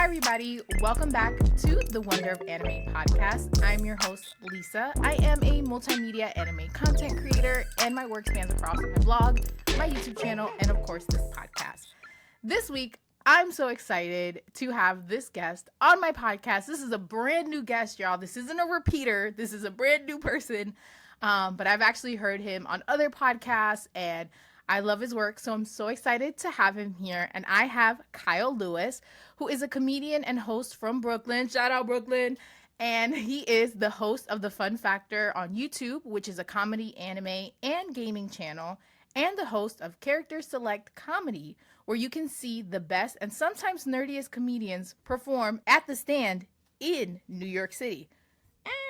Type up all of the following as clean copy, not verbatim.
everybody. Welcome back to the Wonder of Anime podcast. I'm your host, Lisa. I am a multimedia anime content creator, and my work spans across my blog, my YouTube channel, and of course, this podcast. This week, I'm so excited to have this guest on my podcast. This is a brand new guest, y'all. This isn't a repeater. This is a brand new person. But I've actually heard him on other podcasts, and I love his work, so I'm so excited to have him here. And I have Kyle Lewis, who is a comedian and host from Brooklyn. Shout out Brooklyn. And he is the host of The Fun Factor on YouTube, which is a comedy, anime, and gaming channel, and the host of Character Select Comedy, where you can see the best and sometimes nerdiest comedians perform at the stand in New York City.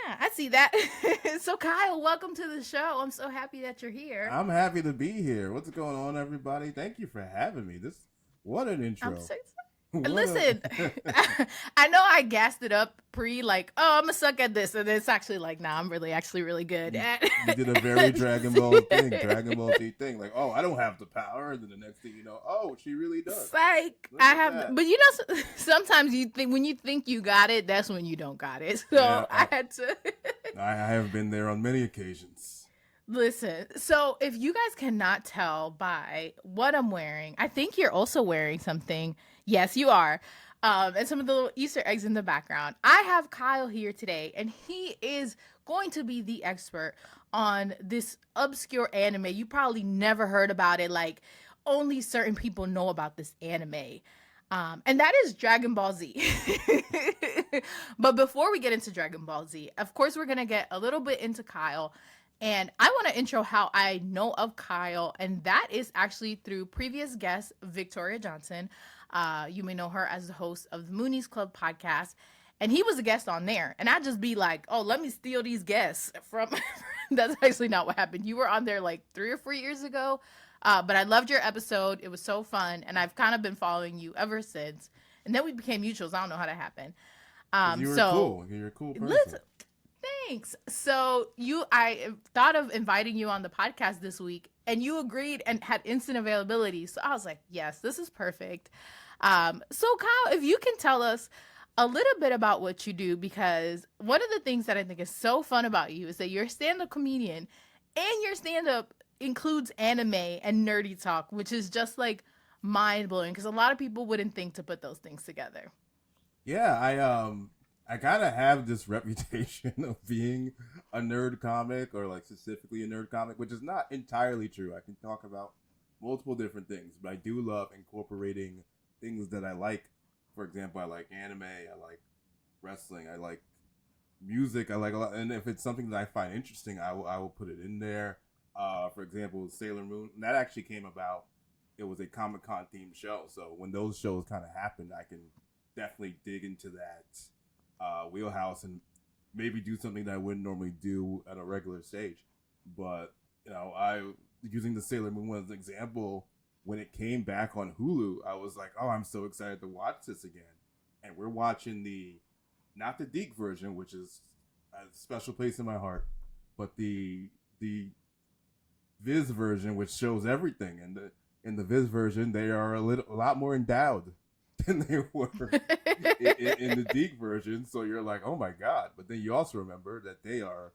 I see that. So Kyle, welcome to the show. I'm so happy that you're here. I'm happy to be here. What's going on, everybody? Thank you for having me. What an intro. I'm so excited. Listen, I know I gassed it up I'm gonna suck at this, and it's actually like, nah, I'm actually really good at it. You did a very Dragon Ball Z thing. Like, oh, I don't have the power, and then the next thing you know, oh, she really does. Like, I have, that. But sometimes you think when you think you got it, that's when you don't got it. So yeah, I had to. I have been there on many occasions. Listen, so if you guys cannot tell by what I'm wearing, I think you're also wearing something. Yes, you are. And some of the little Easter eggs in the background. I have Kyle here today, and he is going to be the expert on this obscure anime. You probably never heard about it. Like, only certain people know about this anime. And that is Dragon Ball Z. But before we get into Dragon Ball Z, of course, we're going to get a little bit into Kyle. And I want to intro how I know of Kyle, and that is actually through previous guest, Victoria Johnson. You may know her as the host of the Moonies Club podcast, and he was a guest on there. And I'd just be like, oh, let me steal these guests from... That's actually not what happened. You were on there like 3 or 4 years ago, but I loved your episode. It was so fun, and I've kind of been following you ever since. And then we became mutuals. I don't know how that happened. You were cool. You're a cool person. Thanks. So I thought of inviting you on the podcast this week, and you agreed and had instant availability. So I was like, yes, this is perfect. So Kyle, if you can tell us a little bit about what you do, because one of the things that I think is so fun about you is that you're a stand-up comedian, and your stand-up includes anime and nerdy talk, which is just like mind-blowing, because a lot of people wouldn't think to put those things together. Yeah, I kind of have this reputation of being a nerd comic, or like specifically a nerd comic, which is not entirely true. I can talk about multiple different things, but I do love incorporating things that I like. For example, I like anime, I like wrestling, I like music, I like a lot. And if it's something that I find interesting, I will put it in there. For example, Sailor Moon, that actually came about. It was a Comic-Con themed show. So when those shows kind of happened, I can definitely dig into that wheelhouse and maybe do something that I wouldn't normally do at a regular stage. But using the Sailor Moon as an example, when it came back on Hulu, I was like, oh, I'm so excited to watch this again. And we're watching not the Deke version, which is a special place in my heart, but the Viz version, which shows everything. And in the Viz version, they are a lot more endowed than they were in the Deke version. So you're like, oh my God. But then you also remember that they are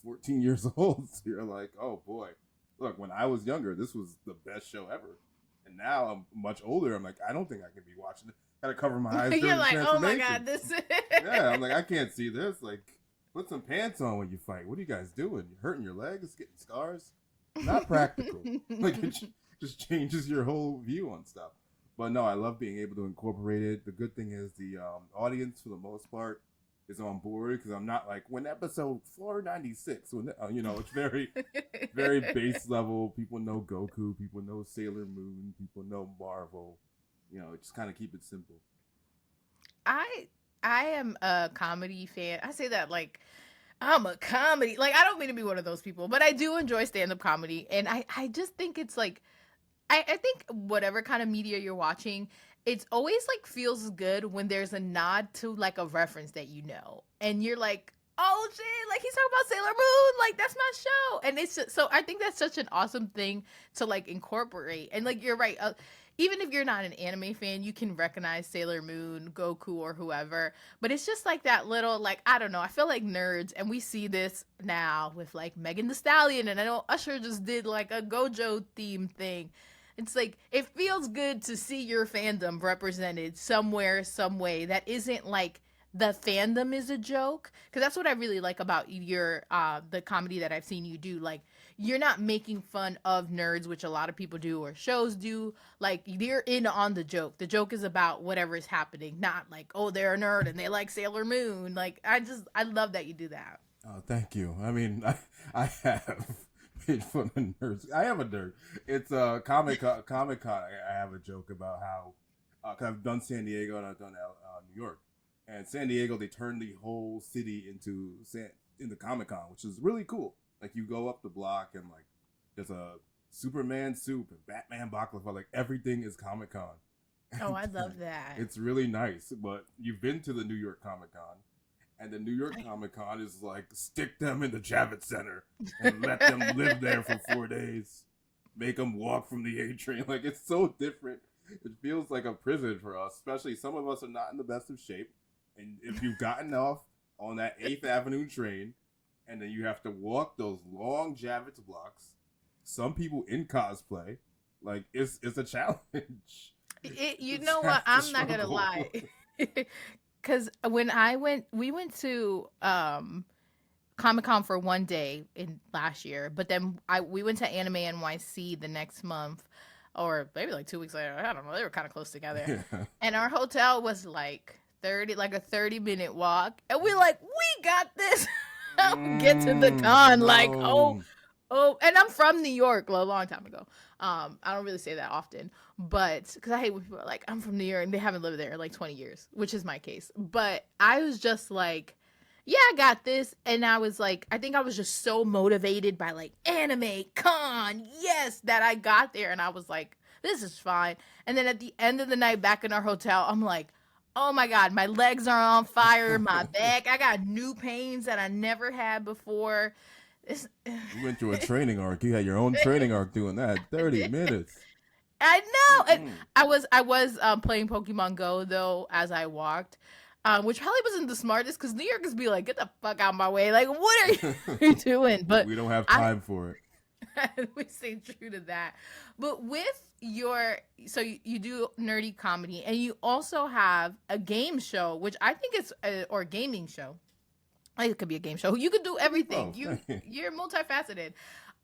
14 years old. So you're like, oh boy. Look, when I was younger, this was the best show ever. And now I'm much older. I'm like, I don't think I can be watching it. Gotta cover my eyes. You're like, oh my God, this. Yeah, I'm like, I can't see this. Like, put some pants on when you fight. What are you guys doing? You're hurting your legs, getting scars? Not practical. Like, it just changes your whole view on stuff. But no, I love being able to incorporate it. The good thing is the audience, for the most part, is on board, because I'm not like, when episode 496, when it's very, very base level. People know Goku, people know Sailor Moon, people know Marvel. Just kind of keep it simple. I am a comedy fan. I say that like I'm a comedy. Like, I don't mean to be one of those people, but I do enjoy stand-up comedy, and I just think it's like, I think whatever kind of media you're watching, it's always like feels good when there's a nod to like a reference that you know, and you're like, oh shit, like he's talking about Sailor Moon, like that's my show. And it's just, so I think that's such an awesome thing to like incorporate. And like you're right, even if you're not an anime fan, you can recognize Sailor Moon, Goku, or whoever. But it's just like that little, like, I don't know, I feel like nerds, and we see this now with like Megan Thee Stallion, and I know Usher just did like a Gojo theme thing. It's like it feels good to see your fandom represented somewhere, some way that isn't like the fandom is a joke, because that's what I really like about your the comedy that I've seen you do. Like you're not making fun of nerds, which a lot of people do or shows do. Like you're in on the joke. The joke is about whatever is happening, not like, oh, they're a nerd and they like Sailor Moon. Like I love that you do that. Oh, thank you. I mean, I have made fun of nerds. I am a nerd. It's Comic Con. I have a joke about how cause I've done San Diego and I've done New York. And San Diego, they turned the whole city into Comic Con, which is really cool. Like you go up the block and like there's a Superman soup and Batman baklava. Like everything is Comic Con. Oh, I love that. It's really nice. But you've been to the New York Comic Con, and the New York Comic Con is like stick them in the Javits Center and let them live there for 4 days. Make them walk from the A train. Like it's so different. It feels like a prison for us. Especially some of us are not in the best of shape. And if you've gotten off on that 8th Avenue train, and then you have to walk those long Javits blocks, some people in cosplay, like it's a challenge. You know what? I'm not gonna lie, because when we went to Comic Con for one day in last year, but then we went to Anime NYC the next month, or maybe like 2 weeks later. I don't know. They were kind of close together, Yeah. and our hotel was like a 30-minute walk, and we're like, we got this. Get to the con, like, No. and I'm from New York a long time ago. I don't really say that often, but because I hate when people are like, I'm from New York and they haven't lived there in like 20 years, which is my case. But I was just like, yeah, I got this. And I was like, I think I was just so motivated by like anime con, yes, that I got there and I was like, this is fine. And then at the end of the night back in our hotel, I'm like, oh my God, my legs are on fire, my back, I got new pains that I never had before. You went through a training arc. You had your own training arc doing that. 30 minutes. I know. And Mm-mm. I was playing Pokemon Go though as I walked, which probably wasn't the smartest because New Yorkers be like, "Get the fuck out of my way!" Like, what are you doing? But We don't have time for it. we stay true to that. But with your, so you do nerdy comedy, and you also have a game show, which I think is or gaming show. Like, it could be a game show. You could do everything. You're multifaceted.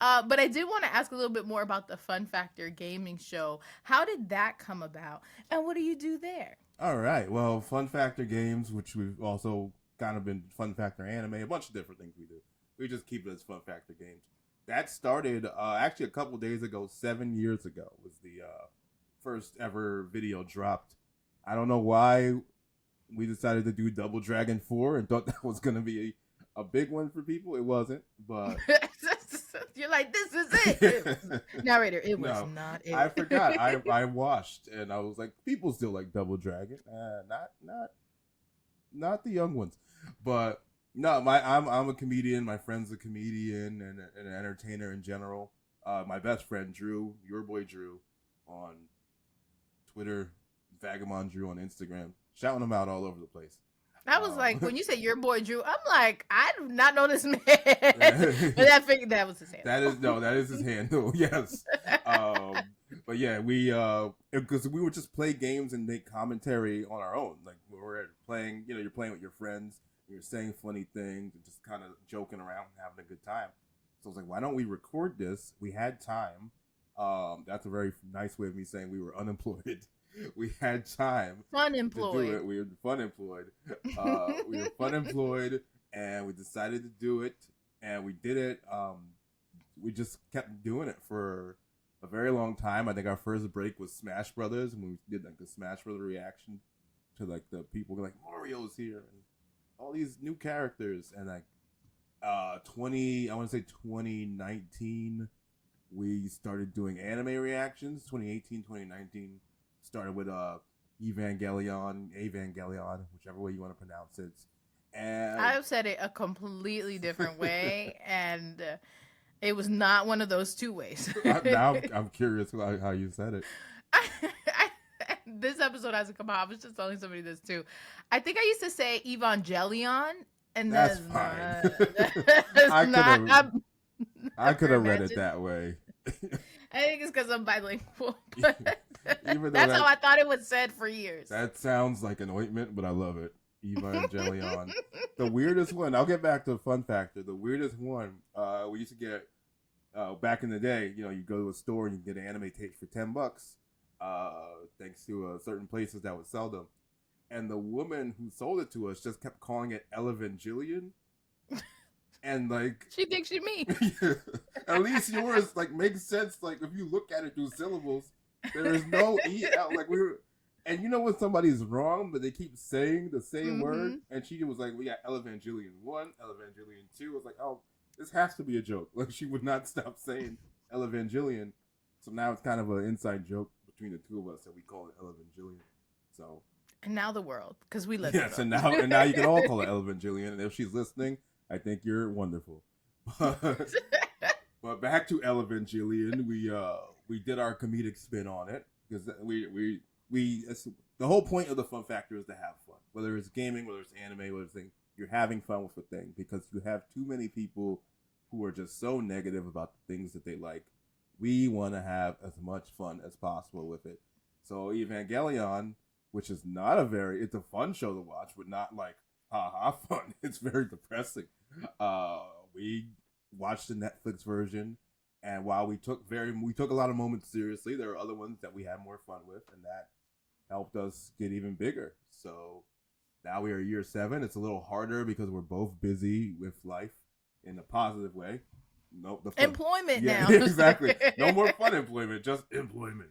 But I did want to ask a little bit more about the Fun Factor Gaming Show. How did that come about, and what do you do there? All right. Well, Fun Factor Games, which we've also kind of been Fun Factor Anime, a bunch of different things we do. We just keep it as Fun Factor Games. That started actually a couple days ago, 7 years ago, was the first ever video dropped. I don't know why we decided to do Double Dragon 4 and thought that was going to be a big one for people. It wasn't, but You're like, this is it. Narrator, it was not it. I forgot. I watched and I was like, people still like Double Dragon. Not the young ones, but no. I'm a comedian. My friend's a comedian and an entertainer in general. My best friend Drew, your boy Drew, on Twitter, Vagabond Drew on Instagram, shouting him out all over the place. I was like, when you say your boy Drew, I'm like, I do not know this man. But I figured that was his handle. That is his handle. Yes. But yeah, we because we would just play games and make commentary on our own. Like we were playing, you're playing with your friends, you're saying funny things and just kind of joking around, having a good time. So I was like, why don't we record this? We had time. That's a very nice way of me saying we were unemployed. We had time. Fun employed. To do it. We were fun employed. We were fun employed, and we decided to do it, and we did it. We just kept doing it for a very long time. I think our first break was Smash Brothers, and we did like the Smash Brothers reaction to like the people like Mario's here and all these new characters, and like I want to say 2019, we started doing anime reactions. 2018, 2019. Started with Evangelion, whichever way you want to pronounce it. And I've said it a completely different way, and it was not one of those two ways. now I'm curious how you said it. This episode hasn't come out. I was just telling somebody this too. I think I used to say Evangelion, and That's that's fine. not. That's I could not. have I've I could never have read it imagined. that way. I think it's because I'm bilingual. But Even though that's how I thought it was said for years. that sounds like an ointment, but I love it. Evangelion. The weirdest one, I'll get back to the fun factor. The weirdest one, we used to get back in the day, you go to a store and you can get an anime tape for $10, thanks to certain places that would sell them. And the woman who sold it to us just kept calling it Elevangelion. And like She thinks she me. at least yours like makes sense. Like if you look at it through syllables, there is no EL. Like we were, and when somebody's wrong, but they keep saying the same word, and she was like, "We got Elevangelion 1, Elevangelion 2." I was like, "Oh, this has to be a joke." Like she would not stop saying Elevangelion, so now it's kind of an inside joke between the two of us that we call it Elevangelion. So And now the world, because we live. yes, and now you can all call it Elevangelion, and if she's listening, I think you're wonderful. But back to Elevangelion, we did our comedic spin on it because the whole point of the fun factor is to have fun. Whether it's gaming, whether it's anime, whether it's you're having fun with a thing, because you have too many people who are just so negative about the things that they like. We want to have as much fun as possible with it. So Evangelion, which is it's a fun show to watch, but not like ha fun. It's very depressing. We watched the Netflix version, and while we took a lot of moments seriously, there are other ones that we had more fun with, and that helped us get even bigger. So now we are year 7. It's a little harder because we're both busy with life in a positive way. Nope, Employment now. Exactly. No more fun employment, just employment.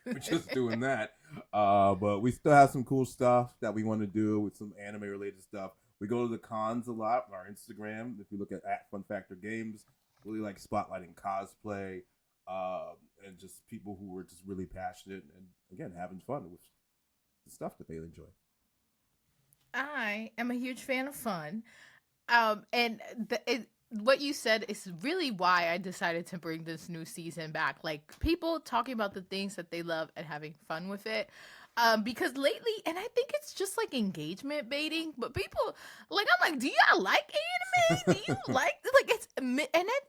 We're just doing that. But we still have some cool stuff that we want to do with some anime related stuff. We go to the cons a lot on our Instagram. If you look at Fun Factor Games, really like spotlighting cosplay, and just people who were just really passionate and again having fun with the stuff that they enjoy. I am a huge fan of fun. And what you said is really why I decided to bring this new season back. Like people talking about the things that they love and having fun with it. Because lately, and I think it's just like engagement baiting, but people like, I'm like, do y'all like anime? Do you like it's and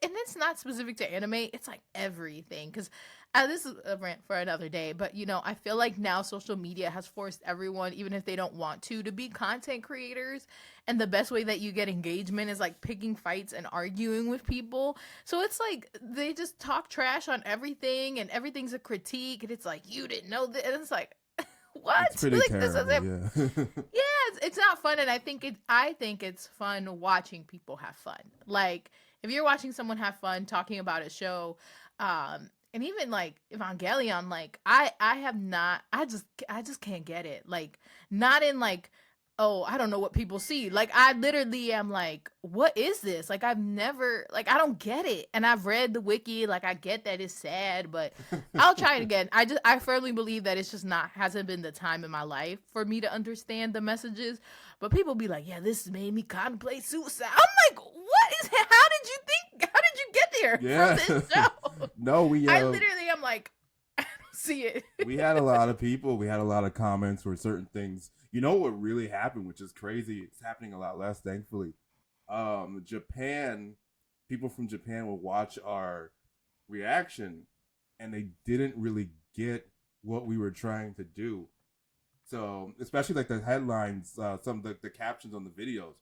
it's not specific to anime. It's like everything. Because this is a rant for another day, but I feel like now social media has forced everyone, even if they don't want to be content creators. And the best way that you get engagement is like picking fights and arguing with people. So it's like they just talk trash on everything, and everything's a critique, and it's like you didn't know that, and it's like. What? It's pretty terrible, yeah, it's not fun, and I think it's fun watching people have fun. Like if you're watching someone have fun talking about a show, and even like Evangelion, like I just can't get it. Like not in like, oh, I don't know what people see. Like I literally am like, what is this? Like I've never, like I don't get it. And I've read the wiki, like I get that it's sad, but I'll try it again. I firmly believe that it's just hasn't been the time in my life for me to understand the messages. But people be like, yeah, this made me contemplate suicide. I'm like, what is it? How did you get there from this show? No, I literally am like, I don't see it. We had a lot of comments where certain things, what really happened, which is crazy. It's happening a lot less, thankfully. People from Japan will watch our reaction and they didn't really get what we were trying to do. So, especially like the headlines, some of the captions on the videos,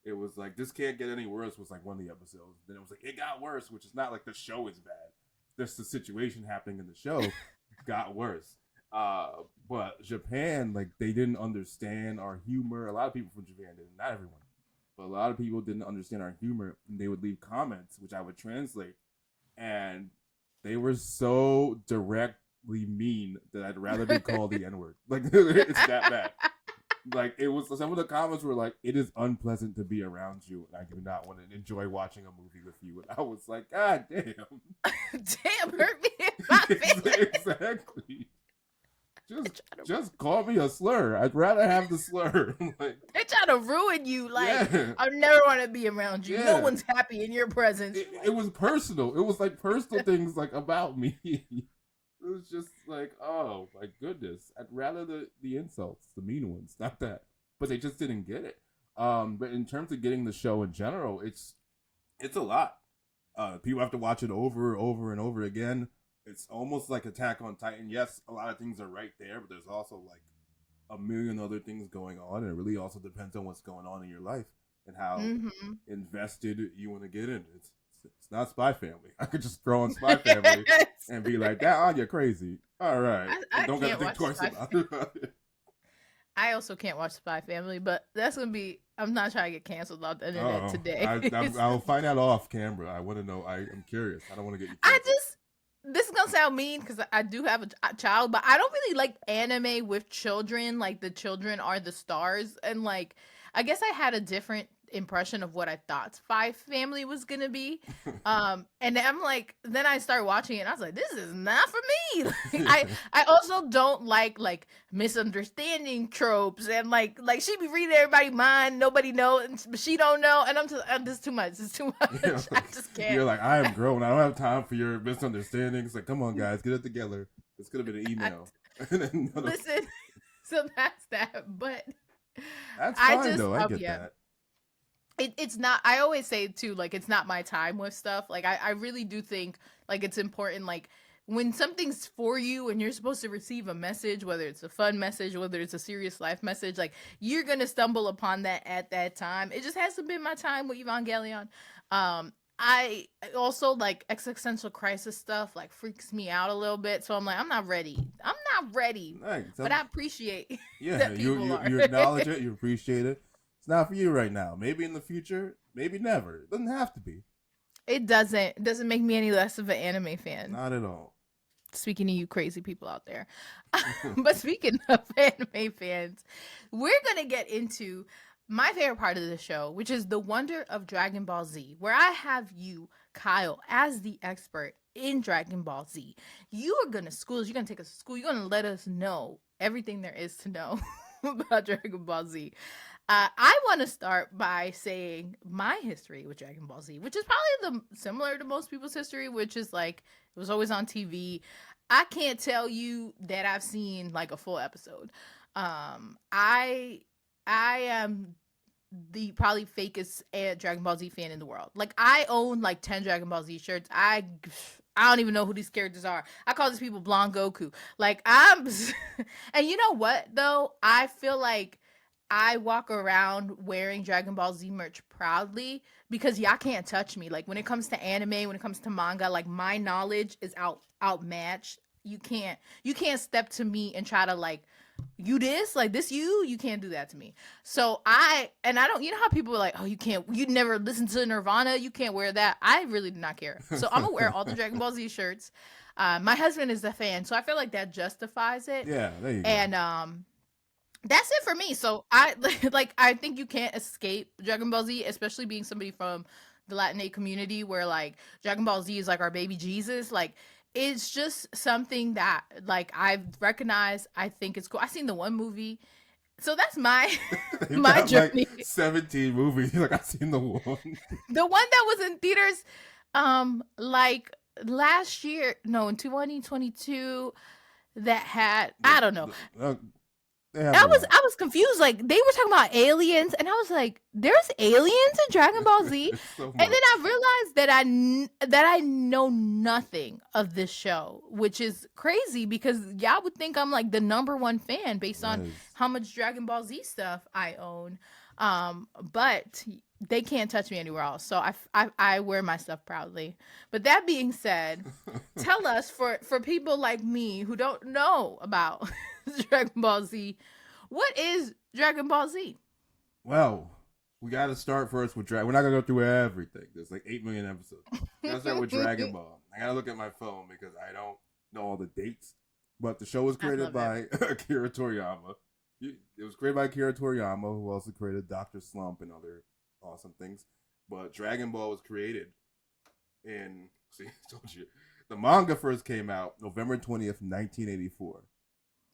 it was like, this can't get any worse was like one of the episodes. Then it was like, it got worse, which is not like the show is bad. Just the situation happening in the show got worse. But Japan, like they didn't understand our humor. A lot of people from Japan didn't, not everyone, but a lot of people didn't understand our humor. And they would leave comments, which I would translate, and they were so directly mean that I'd rather be called the N-word. Like it's that bad. Like it was, some of the comments were like, "It is unpleasant to be around you, and I do not want to enjoy watching a movie with you." And I was like, "God damn, damn, hurt me in my feelings." Exactly. just to, just call me a slur. I'd rather have the slur. Like, they try to ruin you. Like, yeah, I never want to be around you. No yeah. one's happy in your presence. It was personal. It was like personal things like about me. It was just like, oh my goodness. I'd rather the insults, the mean ones, not that. But they just didn't get it. But in terms of getting the show in general, it's a lot. People have to watch it over and over again. It's almost like Attack on Titan. Yes, a lot of things are right there, but there's also like a million other things going on, and it really also depends on what's going on in your life and how Mm-hmm. invested you want to get in. It's not Spy Family. I could just throw on Spy Family and be like, "That, oh, you're crazy." All right, I don't got to can't think watch twice Spy about Family. it. I also can't watch Spy Family, but that's gonna be. I'm not trying to get canceled off the internet Oh, today. I'll find out off camera. I want to know. I'm curious. I don't want to get you I canceled. just this is gonna sound mean because I do have a child, but I don't really like anime with children. Like the children are the stars, and like I guess I had a different impression of what I thought Spy Family was gonna be. And I'm like, then I started watching it, and I was like, this is not for me. I also don't like misunderstanding tropes and like she be reading everybody's mind, nobody knows, but she don't know, and this is too much. It's too much. Yeah, I just can't. you're like, I am grown. I don't have time for your misunderstandings. Like, come on, guys, get it together. This could have been an email. Listen, so that's that. But That's I fine just, though. I get yeah, that. it's not. I always say too, like it's not my time with stuff. Like I really do think like it's important. Like when something's for you and you're supposed to receive a message, whether it's a fun message, whether it's a serious life message, like you're gonna stumble upon that at that time. It just hasn't been my time with Evangelion. I also like existential crisis stuff like freaks me out a little bit, so I'm like, I'm not ready. I'm not ready, Right, but I appreciate yeah, that you, people you are. you acknowledge it. You appreciate it. It's not for you right now. Maybe in the future. Maybe never. It doesn't have to be. It doesn't make me any less of an anime fan. Not at all. Speaking to you crazy people out there. But speaking of anime fans, we're going to get into my favorite part of the show, which is the wonder of Dragon Ball Z, where I have you, Kyle, as the expert in Dragon Ball Z. You are going to schools, you're going to take us to school, you're going to let us know everything there is to know about Dragon Ball Z. I want to start by saying my history with Dragon Ball Z, which is probably similar to most people's history, which is like it was always on TV. I can't tell you that I've seen like a full episode. I am the probably fakest Dragon Ball Z fan in the world. Like I own like 10 Dragon Ball Z shirts. I don't even know who these characters are. I call these people Blonde Goku. Like I'm and you know what though? I feel like I walk around wearing Dragon Ball Z merch proudly because y'all can't touch me. Like when it comes to anime, when it comes to manga, like my knowledge is outmatched. You can't step to me and try to like you can't do that to me. So I don't, you know how people are like, oh, you never listen to Nirvana, you can't wear that. I really do not care. So I'm gonna wear all the Dragon Ball Z shirts. My husband is a fan, so I feel like that justifies it. Yeah, there you go. And that's it for me. So I like I think you can't escape Dragon Ball Z, especially being somebody from the Latinx community where like Dragon Ball Z is like our baby Jesus. Like it's just something that like I've recognized. I think it's cool. I seen the one movie. So that's my You my got journey. like 17 movies. Like I've seen the one. The one that was in theaters like last year, no, in 2022 that had I don't know. They have a lot. I was confused. Like they were talking about aliens, and I was like, "There's aliens in Dragon Ball Z." It's so And then much. I realized that I know nothing of this show, which is crazy because y'all would think I'm like the number one fan based on Yes. how much Dragon Ball Z stuff I own. But they can't touch me anywhere else, so I wear my stuff proudly. But that being said, tell us for people like me who don't know about Dragon Ball Z, what is Dragon Ball Z? Well, we got to start first with Dragon. We're not gonna go through everything. There's like 8 million episodes. We gotta start with Dragon Ball. I gotta look at my phone because I don't know all the dates. But the show was I created love by Akira Toriyama. It was created by Akira Toriyama, who also created Doctor Slump and other awesome things. But Dragon Ball was created in. See, I told you. The manga first came out November 20th, 1984.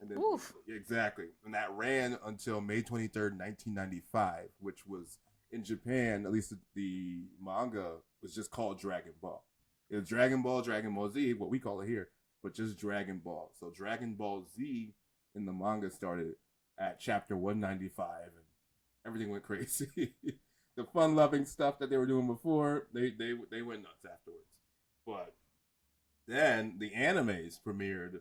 And then Oof. exactly, and that ran until May 23rd, 1995, which was in Japan. At least the manga was just called Dragon Ball. It was Dragon Ball Z, what we call it here, but just Dragon Ball. So Dragon Ball Z in the manga started at chapter 195, and everything went crazy. The fun-loving stuff that they were doing before, they went nuts afterwards. But then the animes premiered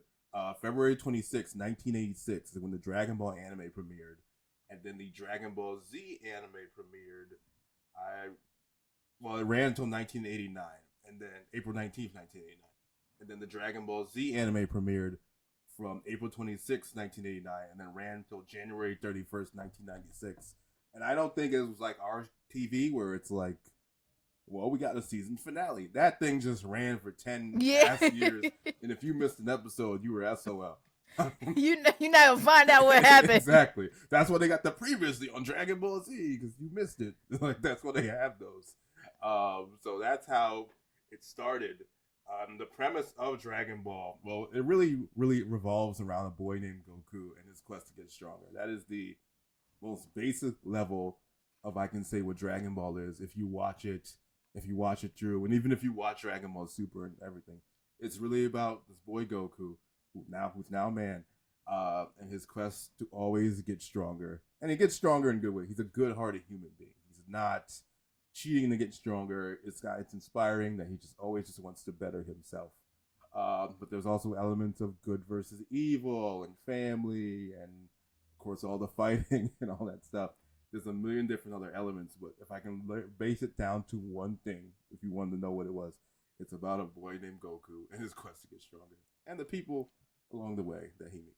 February 26, 1986 is when the Dragon Ball anime premiered. And then the Dragon Ball Z anime premiered. It ran until 1989. And then April 19th, 1989. And then the Dragon Ball Z anime premiered from April 26, 1989, and then ran until January 31st, 1996. And I don't think it was like our TV where it's like, well, we got a season finale. That thing just ran for 10 past years. And if you missed an episode, you were SOL. You never find out what happened. Exactly. That's why they got the previously on Dragon Ball Z, because you missed it. Like, that's why they have those. So that's how it started. The premise of Dragon Ball, well, it really, really revolves around a boy named Goku and his quest to get stronger. That is the most basic level of, I can say, what Dragon Ball is. If you watch it through, and even if you watch Dragon Ball Super and everything, it's really about this boy Goku, who's now a man, and his quest to always get stronger. And he gets stronger in a good way. He's a good-hearted human being. He's not cheating to get stronger. It's inspiring that he just always wants to better himself. But there's also elements of good versus evil and family, and of course all the fighting and all that stuff. There's a million different other elements, but if I can base it down to one thing, if you wanted to know what it was, it's about a boy named Goku and his quest to get stronger, and the people along the way that he meets.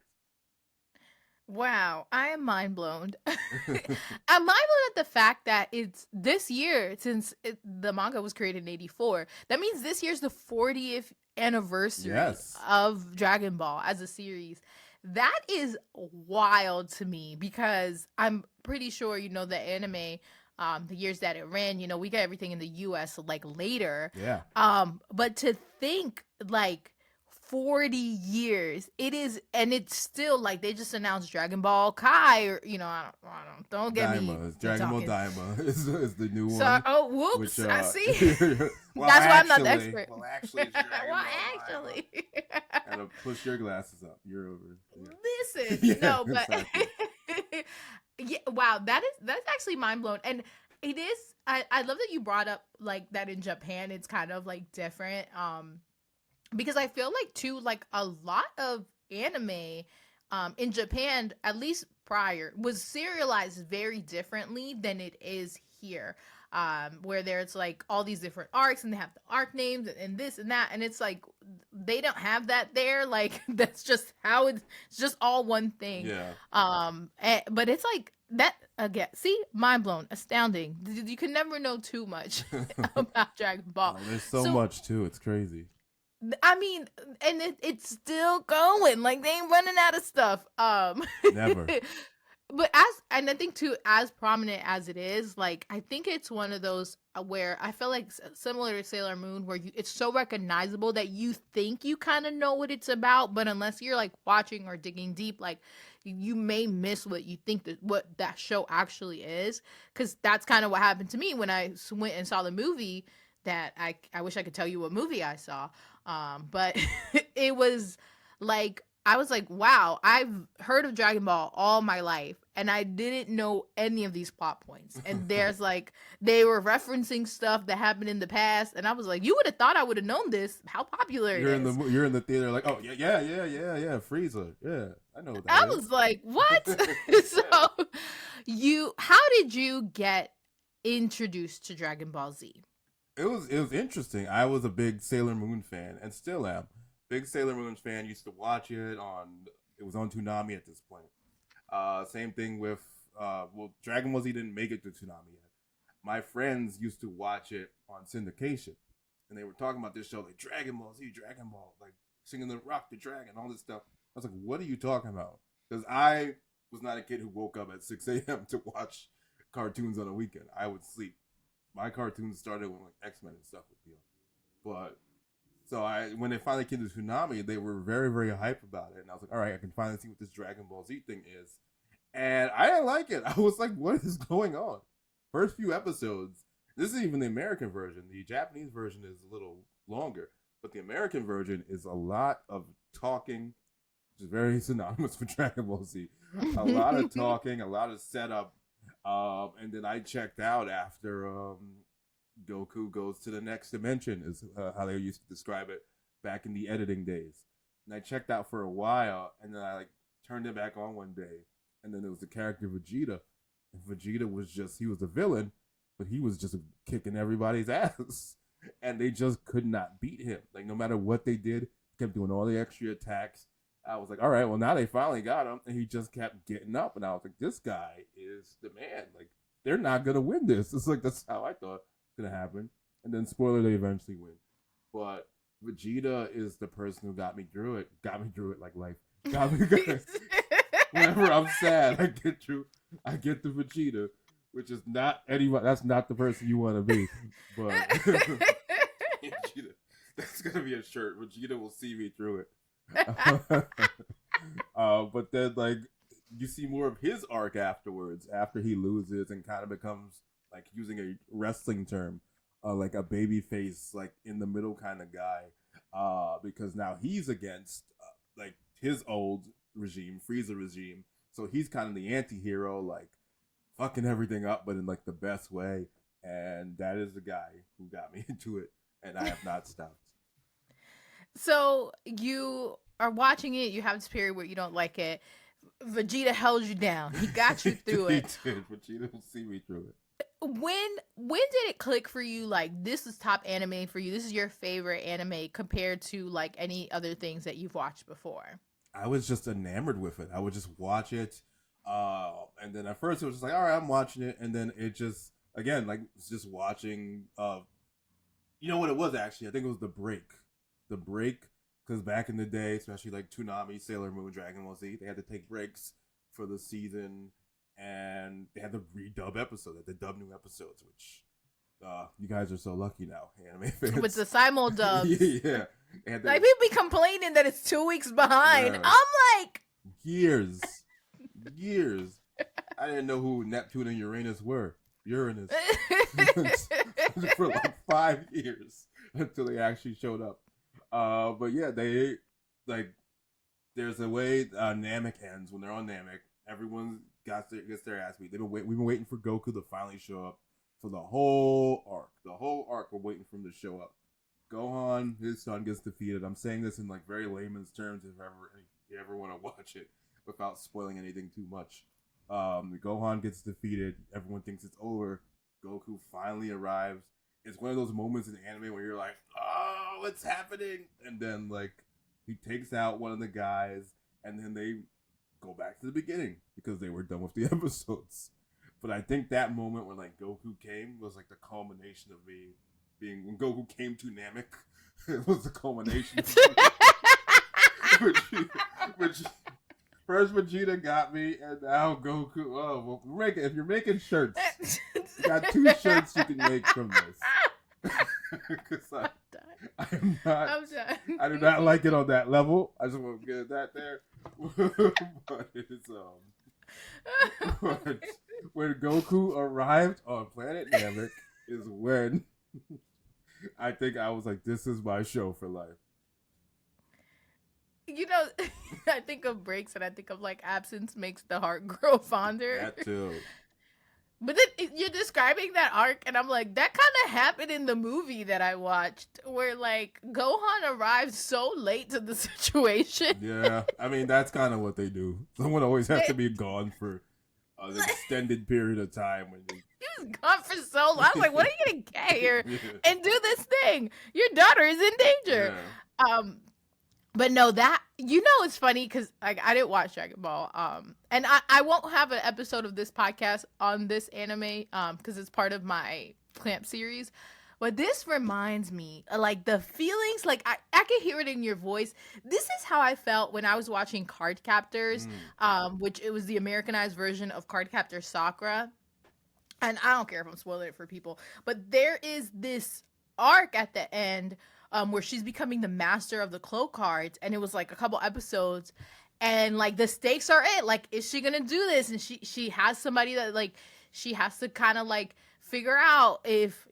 Wow, I am mind blown. I'm mind blown at the fact that it's this year, since the manga was created in '84. That means this year's the 40th anniversary of Dragon Ball as a series. That is wild to me, because I'm pretty sure, the anime, the years that it ran, we got everything in the US like later. Yeah. But to think like 40 years it is, and it's still like they just announced Dragon Ball Kai, or don't get Daima. me It's Dragon Ball Daima is the new one. Whoops, which, I see. Well, that's why I'm not the expert. Well, actually, it's Dragon Well, Ball actually. and push your glasses up. You're over. Yeah. Listen, Yeah, no, but exactly. yeah, wow, that's actually mind blown, and it is. I love that you brought up like that in Japan it's kind of like different. Because I feel like too, like a lot of anime in Japan, at least prior, was serialized very differently than it is here. Where there's like all these different arcs, and they have the arc names and this and that, and it's like they don't have that there. Like that's just how it's just all one thing. Yeah. But it's like that again. See, mind blown, astounding. You can never know too much about Dragon Ball. Oh, there's so much too. It's crazy. I mean, and it's still going. Like they ain't running out of stuff. Never. But and I think too, as prominent as it is, like I think it's one of those where I feel like similar to Sailor Moon, where it's so recognizable that you think you kind of know what it's about, but unless you're like watching or digging deep, like you may miss what you think what that show actually is. Because that's kind of what happened to me when I went and saw the movie. That I wish I could tell you what movie I saw. But it was like, I was like, wow, I've heard of Dragon Ball all my life, and I didn't know any of these plot points. And there's like, they were referencing stuff that happened in the past, and I was like, you would have thought I would have known this. How popular you're it is. You're in the theater like, oh yeah, Frieza. Yeah, I know that. I was like, what? So how did you get introduced to Dragon Ball Z? It was interesting. I was a big Sailor Moon fan, and still am. Big Sailor Moon fan. Used to watch it it was on Toonami at this point. Same thing with Dragon Ball Z didn't make it to Toonami yet. My friends used to watch it on syndication, and they were talking about this show like Dragon Ball Z, Dragon Ball, like singing the Rock the Dragon, all this stuff. I was like, what are you talking about? Because I was not a kid who woke up at 6 a.m. to watch cartoons on a weekend. I would sleep. My cartoons started when like X-Men and stuff would be on. But So when they finally came to Toonami, they were very, very hype about it. And I was like, all right, I can finally see what this Dragon Ball Z thing is. And I didn't like it. I was like, what is going on? First few episodes, this is even the American version. The Japanese version is a little longer, but the American version is a lot of talking, which is very synonymous with Dragon Ball Z. A lot of talking, a lot of setup. And then I checked out after Goku goes to the next dimension, is how they used to describe it back in the editing days. And I checked out for a while, and then I like turned it back on one day, and then there was the character Vegeta, and Vegeta was just, he was a villain, but he was just kicking everybody's ass, and they just could not beat him. Like no matter what they did, he kept doing all the extra attacks. I was like, all right, well now they finally got him, and he just kept getting up, and I was like, this guy is the man. Like they're not gonna win this. It's like that's how I thought gonna happen. And then spoiler, they eventually win. But Vegeta is the person who got me through it. Got me through it like life. Got me whenever I'm sad, I get the Vegeta, which is not anyone, that's not the person you want to be. But Vegeta, that's gonna be a shirt. Vegeta will see me through it. But then like you see more of his arc afterwards, after he loses and kind of becomes, like using a wrestling term, like a baby face, like in the middle kind of guy, because now he's against like his old regime, Frieza regime. So he's kind of the anti-hero, like fucking everything up, but in like the best way. And that is the guy who got me into it, and I have not stopped. So you are watching it. You have this period where you don't like it. Vegeta held you down. He got you through it. He did. Vegeta will see me through it. When did it click for you, like this is top anime for you, this is your favorite anime compared to like any other things that you've watched before? I was just enamored with it. I would just watch it, and then at first it was just like, all right, I'm watching it, and then it just, again, like it's just watching. You know what it was actually? I think it was the break, because back in the day, especially like Toonami, Sailor Moon, Dragon Ball Z, they had to take breaks for the season, and they had to redub episodes, they had to dub new episodes, which you guys are so lucky now, anime fans. With the simul dubs. Yeah. Like people be complaining that it's 2 weeks behind. Yeah. I'm like, years. I didn't know who Neptune and Uranus were. Uranus. For like 5 years until they actually showed up. But yeah, they like, there's a way Namek ends. When they're on Namek, everyone gets their ass beat. We've been waiting for Goku to finally show up for the whole arc. The whole arc, we're waiting for him to show up. Gohan, his son, gets defeated. I'm saying this in like very layman's terms, if you ever want to watch it without spoiling anything too much. Gohan gets defeated. Everyone thinks it's over. Goku finally arrives. It's one of those moments in anime where you're like, oh, what's happening? And then like he takes out one of the guys, and then they go back to the beginning because they were done with the episodes. But I think that moment when like Goku came was like the culmination of me being, when Goku came to Namek, it was the culmination. which first Vegeta got me, and now Goku. Oh, well, if you're making shirts, you got 2 shirts you can make from this. Because I'm done. I do not like it on that level. I just want to get that there. But it's but when Goku arrived on planet Namek is when I think I was like, this is my show for life. You know, I think of breaks and I think of like absence makes the heart grow fonder. That too. But then you're describing that arc, and I'm like, that kind of happened in the movie that I watched, where like Gohan arrived so late to the situation. Yeah, I mean that's kind of what they do. Someone always has to be gone for an extended period of time. When he was gone for so long, I was like, when are you gonna get here and do this thing? Your daughter is in danger. Yeah. But no, that, you know, it's funny because like I didn't watch Dragon Ball, and I won't have an episode of this podcast on this anime, because it's part of my Clamp series. But this reminds me, like the feelings, like I can hear it in your voice. This is how I felt when I was watching Card Captors, which it was the Americanized version of Card Captor Sakura. And I don't care if I'm spoiling it for people, but there is this arc at the end where she's becoming the master of the cloak cards, and it was like a couple episodes, and like the stakes are it. Like, is she gonna do this? And she has somebody that like she has to kind of like figure out if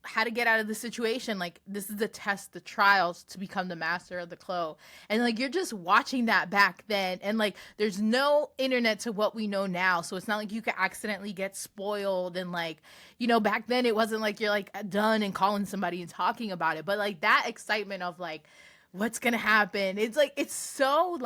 how to get out of the situation. Like, this is the test, the trials to become the master of the clo. And like, you're just watching that back then, and like there's no internet to what we know now, so it's not like you could accidentally get spoiled. And like, back then it wasn't like you're like done and calling somebody and talking about it, but like that excitement of like what's gonna happen, it's so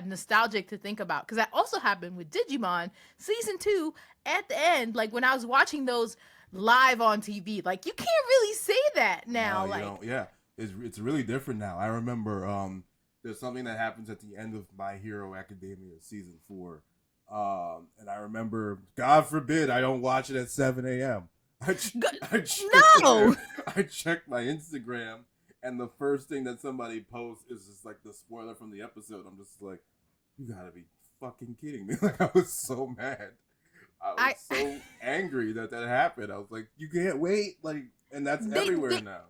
nostalgic to think about, because that also happened with Digimon season 2 at the end. Like, when I was watching those live on TV, like, you can't really say that now. No, you like don't. Yeah, it's really different now. I remember there's something that happens at the end of My Hero Academia season 4, and I remember, God forbid, I don't watch it at 7 a.m. I no I checked my Instagram, and the first thing that somebody posts is just like the spoiler from the episode. I'm just like, you gotta be fucking kidding me! Like, I was so mad. I was so angry that happened. I was like, you can't wait. Like, and that's everywhere now.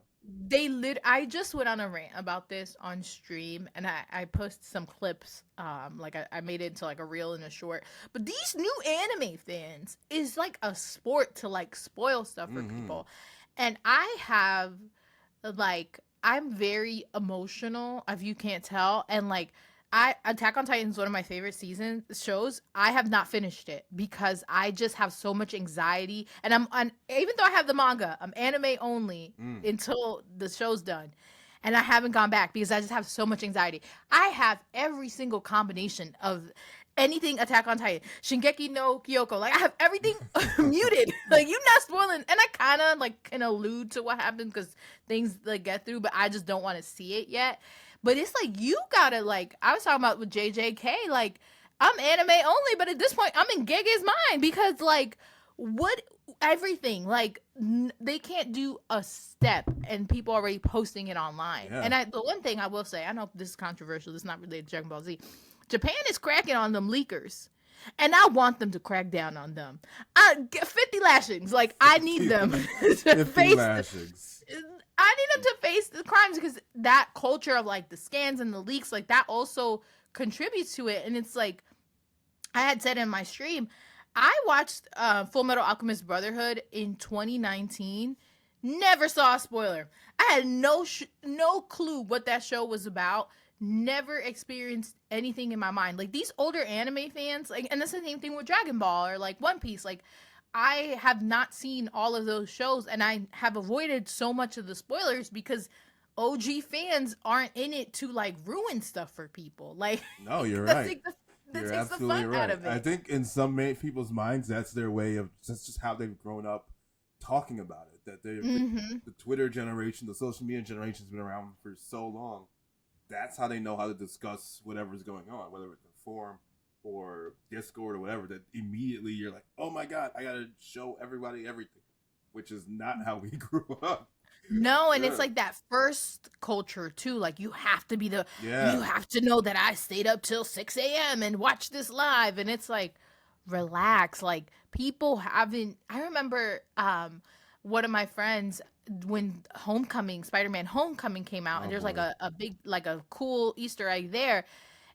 I just went on a rant about this on stream, and I posted some clips. Like, I made it into like a reel and a short. But these new anime fans is like a sport to like spoil stuff for people. And I have like, I'm very emotional, if you can't tell. And like, Attack on Titan is one of my favorite shows. I have not finished it because I just have so much anxiety, and even though I have the manga, I'm anime only until the show's done, and I haven't gone back because I just have so much anxiety. I have every single combination of anything Attack on Titan, Shingeki no Kyoko. Like, I have everything muted. Like, you're not spoiling, and I kind of like can allude to what happens because things like get through, but I just don't want to see it yet. But it's like, you gotta, like, I was talking about with JJK, like, I'm anime only, but at this point, I'm in Gege's mind because, like, everything, like, they can't do a step, and people already posting it online. Yeah. And the one thing I will say, I know this is controversial, this is not related to Dragon Ball Z, Japan is cracking on them leakers. And I want them to crack down on them. Get 50 lashings. Like, I need them to face lashings. I need them to face the crimes, because that culture of like the scans and the leaks, like, that also contributes to it. And it's like, I had said in my stream, I watched Full Metal Alchemist Brotherhood in 2019. Never saw a spoiler. I had no clue what that show was about. Never experienced anything in my mind. Like, these older anime fans, like, and that's the same thing with Dragon Ball or like One Piece. Like, I have not seen all of those shows, and I have avoided so much of the spoilers because OG fans aren't in it to like ruin stuff for people. Like, no, you're right. You're absolutely right. I think in some people's minds, that's their way of, that's just how they've grown up talking about it. That the Twitter generation, the social media generation has been around for so long. That's how they know how to discuss whatever's going on, whether it's a forum or Discord or whatever, that immediately you're like, oh my God, I gotta show everybody everything, which is not how we grew up. No, and it's like that first culture too. Like, you have to be you have to know that I stayed up till 6 a.m. and watched this live. And it's like, relax. Like, people haven't, I remember one of my friends, when Spider-Man Homecoming came out, and there's like a big, like a cool Easter egg there.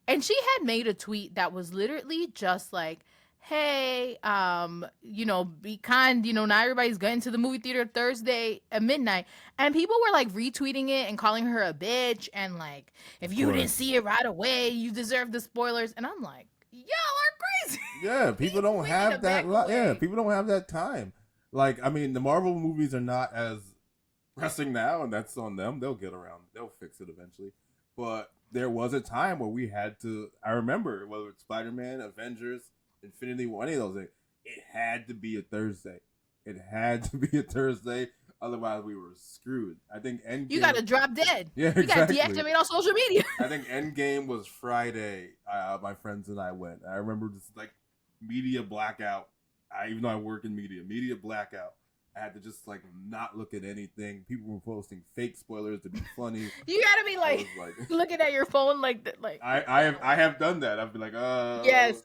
And she had made a tweet that was literally just like, hey, be kind, not everybody's going to the movie theater Thursday at midnight. And people were like retweeting it and calling her a bitch, and like, if you didn't see it right away, you deserve the spoilers. And I'm like, y'all are crazy. Yeah, people don't have that. Yeah, people don't have that time. Like, I mean, the Marvel movies are not as pressing now, and that's on them. They'll get around. They'll fix it eventually. But there was a time where we had to, I remember, whether it's Spider-Man, Avengers, Infinity War, any of those things, it had to be a Thursday. It had to be a Thursday. Otherwise, we were screwed. I think Endgame... You got to drop dead. Yeah, exactly. You got to deactivate on social media. I think Endgame was Friday. My friends and I went. I remember just like media blackout. Even though I work in media blackout. I had to just like not look at anything. People were posting fake spoilers to be funny. You gotta be like looking at your phone like that. Like, I have done that. I've been like, yes.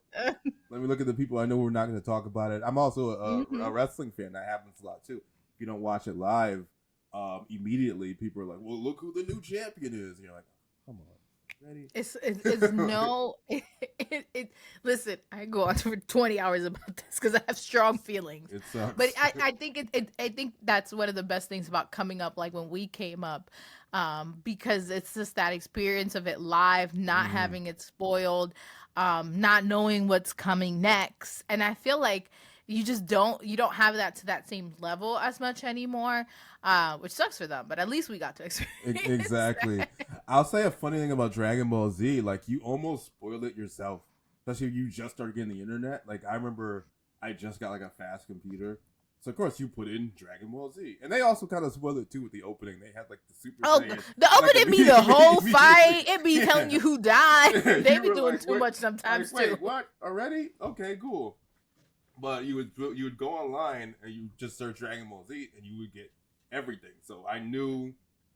Let me look at the people I know we're not going to talk about it. I'm also a wrestling fan. That happens a lot too. If you don't watch it live, immediately people are like, "Well, look who the new champion is," and you're like, "Come on, ready?" It's no listen, I go on for 20 hours about this because I have strong feelings. It But sucks. I think I think that's one of the best things about coming up, like when we came up, because it's just that experience of it live, not Mm, having it spoiled, not knowing what's coming next. And I feel like you don't have that to that same level as much anymore, which sucks for them, but at least we got to experience exactly. that. I'll say a funny thing about Dragon Ball Z. Like, you almost spoiled it yourself, especially if you just started getting the internet. Like, I remember I just got like a fast computer, so of course you put in Dragon Ball Z, and they also kind of spoiled it too with the opening. They had like the Super Oh, Saiyan, the like opening be the whole immediately. fight. It be telling Yeah, you who died. yeah. They You be were doing like, too wait, much sometimes too. wait, what already? Okay, cool. But you would go online and you just search Dragon Ball Z and you would get everything. So I knew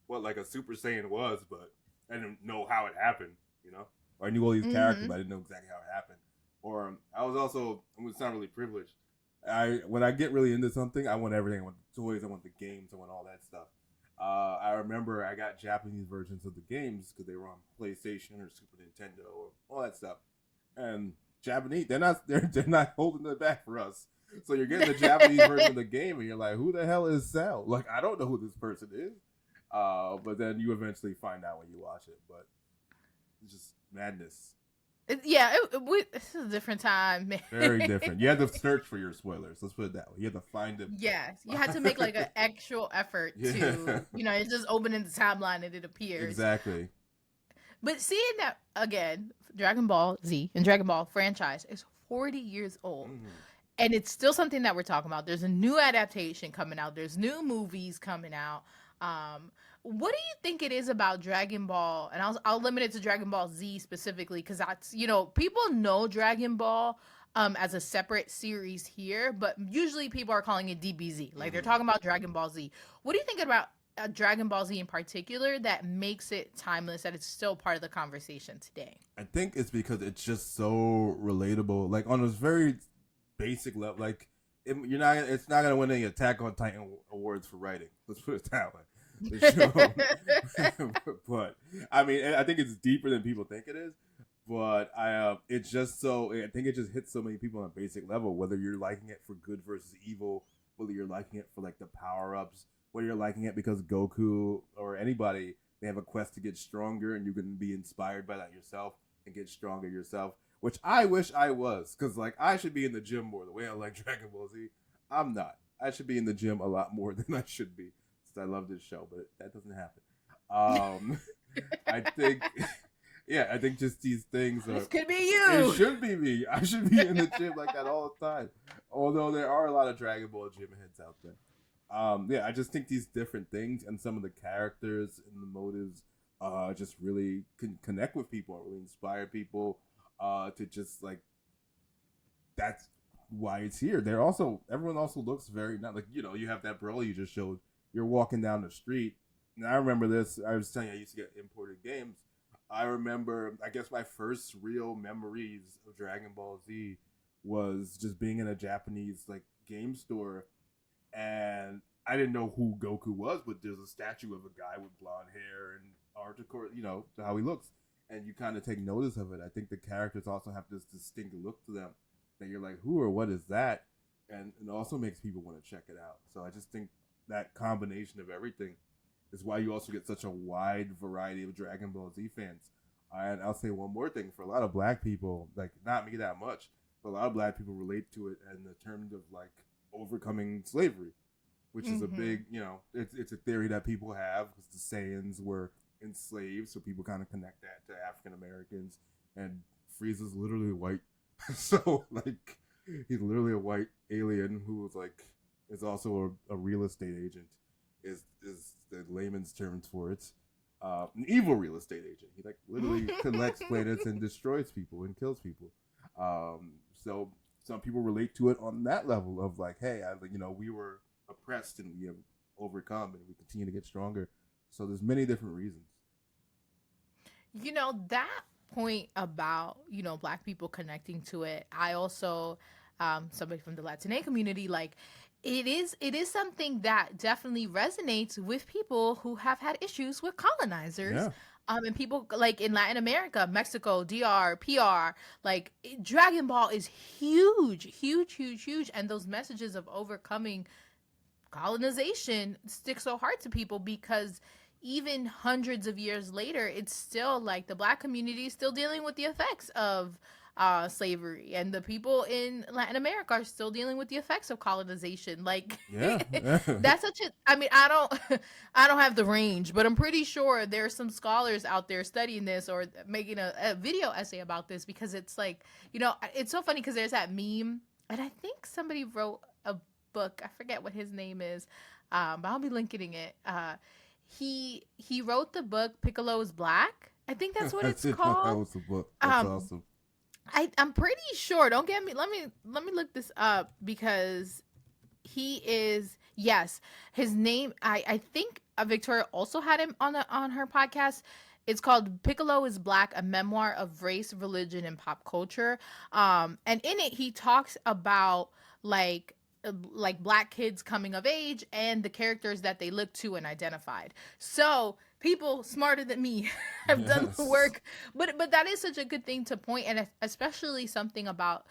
what like a Super Saiyan was, but I didn't know how it happened. You know, or I knew all these characters, but Hmm. I didn't know exactly how it happened. Or I was also, it's not really privileged. I when I get really into something, I want everything. I want the toys, I want the games, I want all that stuff. I remember I got Japanese versions of the games because they were on PlayStation or Super Nintendo or all that stuff. And Japanese, they're not holding it back for us. So you're getting the Japanese version of the game, and you're like, who the hell is Cell? Like, I don't know who this person is. But then you eventually find out when you watch it. But it's just madness. Yeah, this is a different time, man. Very different. You had to search for your spoilers. Let's put it that way. You had to find them. Yes, you had to make like an actual effort Yeah, to, it's just opening the timeline and it appears. exactly. But seeing that again, Dragon Ball Z and Dragon Ball franchise is 40 years old. Mm. And it's still something that we're talking about. There's a new adaptation coming out. There's new movies coming out. What do you think it is about Dragon Ball? And I'll limit it to Dragon Ball Z specifically because that's people know Dragon Ball as a separate series here, but usually people are calling it DBZ. Like they're Mm-hmm. talking about Dragon Ball Z. What do you think about Dragon Ball Z in particular that makes it timeless? That it's still part of the conversation today. I think it's because it's just so relatable. Like on this very basic level, like you're not. It's not gonna win any Attack on Titan awards for writing. Let's put it that way. The show, but I mean, I think it's deeper than people think it is. But it's just so. I think it just hits so many people on a basic level. Whether you're liking it for good versus evil, whether you're liking it for like the power ups, whether you're liking it because Goku or anybody they have a quest to get stronger, and you can be inspired by that yourself and get stronger yourself. Which I wish I was, because like I should be in the gym more. The way I like Dragon Ball Z, I'm not. I should be in the gym a lot more than I should be, since I love this show. But that doesn't happen. Um, I think, yeah, I think just these things are. This could be It you. should be me. I should be in the gym like that all the time. Although there are a lot of Dragon Ball gym heads out there. Yeah, I just think these different things and some of the characters and the motives just really can connect with people, really inspire people to just like that's why it's here. They're also everyone also looks very not like you have that bro you just showed. You're walking down the street, and I remember this. I was telling you I used to get imported games. I remember, I guess my first real memories of Dragon Ball Z was just being in a Japanese like game store, and I didn't know who Goku was, but there's a statue of a guy with blonde hair and art, of course, how he looks, and you kind of take notice of it. I think the characters also have this distinct look to them that you're like, who or what is that? And it also makes people want to check it out. So I just think that combination of everything is why you also get such a wide variety of Dragon Ball Z fans. And I'll say one more thing: for a lot of Black people, like not me that much, but a lot of Black people relate to it in the terms of like overcoming slavery, which is a Hmm. big, it's a theory that people have because the Saiyans were enslaved, so people kind of connect that to African Americans, and Frieza's literally white, so like he's literally a white alien who was like is also a real estate agent, is the layman's terms for it. An evil real estate agent. He like literally collects planets and destroys people and kills people. So some people relate to it on that level of like, hey, we were oppressed and we have overcome and we continue to get stronger. So there's many different reasons. That point about, Black people connecting to it, I also, somebody from the Latina community, like, It is something that definitely resonates with people who have had issues with colonizers. Yeah. And people like in Latin America, Mexico, DR, PR, like Dragon Ball is huge, huge, huge, huge. And those messages of overcoming colonization stick so hard to people because even hundreds of years later, it's still like the black community is still dealing with the effects of slavery, and the people in Latin America are still dealing with the effects of colonization. Like Yeah. that's such a. I mean, I don't, I don't have the range, but I'm pretty sure there's some scholars out there studying this or making a video essay about this because it's like, it's so funny because there's that meme, and I think somebody wrote a book. I forget what his name is, but I'll be linking it. He wrote the book Piccolo is Black. I think that's what That's it's it. That called. was the book. That's Um, awesome. I'm pretty sure. Don't get me. Let me look this up because he is, yes, his name. I think Victoria also had him on her podcast. It's called Piccolo is Black, a memoir of race, religion, and pop culture. And in it, he talks about like black kids coming of age and the characters that they look to and identified. So people smarter than me have done the Yes. work, but that is such a good thing to point, and especially something about,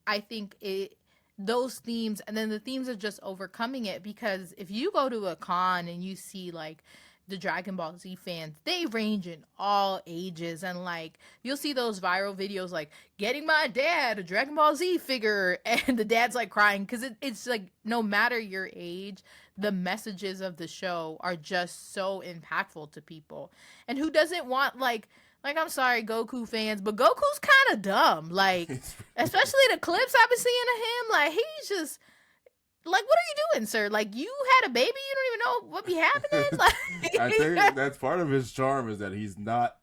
I think it, those themes, and then the themes of just overcoming it. Because if you go to a con and you see like the Dragon Ball Z fans, they range in all ages, and like you'll see those viral videos like getting my dad a Dragon Ball Z figure, and the dad's like crying because it's like no matter your age, the messages of the show are just so impactful to people. And who doesn't want like I'm sorry, Goku fans, but Goku's kind of dumb. Like, especially the clips I've been seeing of him. Like, he's just like, what are you doing, sir? Like, you had a baby, you don't even know what be happening. I think Like, that's part of his charm is that he's not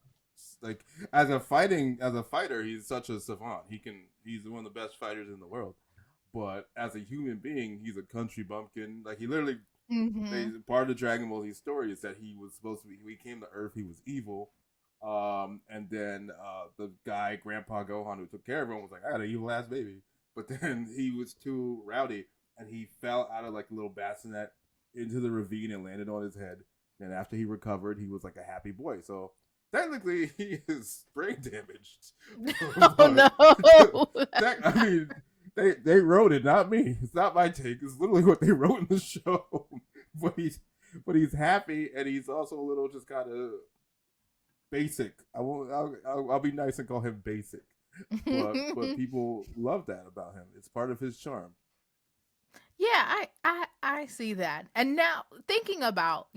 like as a fighter, he's such a savant. He's one of the best fighters in the world. But as a human being, he's a country bumpkin. Like he literally, mm-hmm. part of the Dragon Ball Z story is that he was supposed to be. He came to Earth. He was evil. And then the guy, Grandpa Gohan, who took care of him, was like, "I got an evil ass baby." But then he was too rowdy, and he fell out of like a little bassinet into the ravine and landed on his head. And after he recovered, he was like a happy boy. So technically, he is brain damaged. Oh But no. I mean, they wrote it, not me. It's not my take. It's literally what they wrote in the show. but he's but he's happy, and he's also a little just kind of basic. I won't. I'll be nice and call him basic. But people love that about him. It's part of his charm. Yeah, I see that. And now thinking about,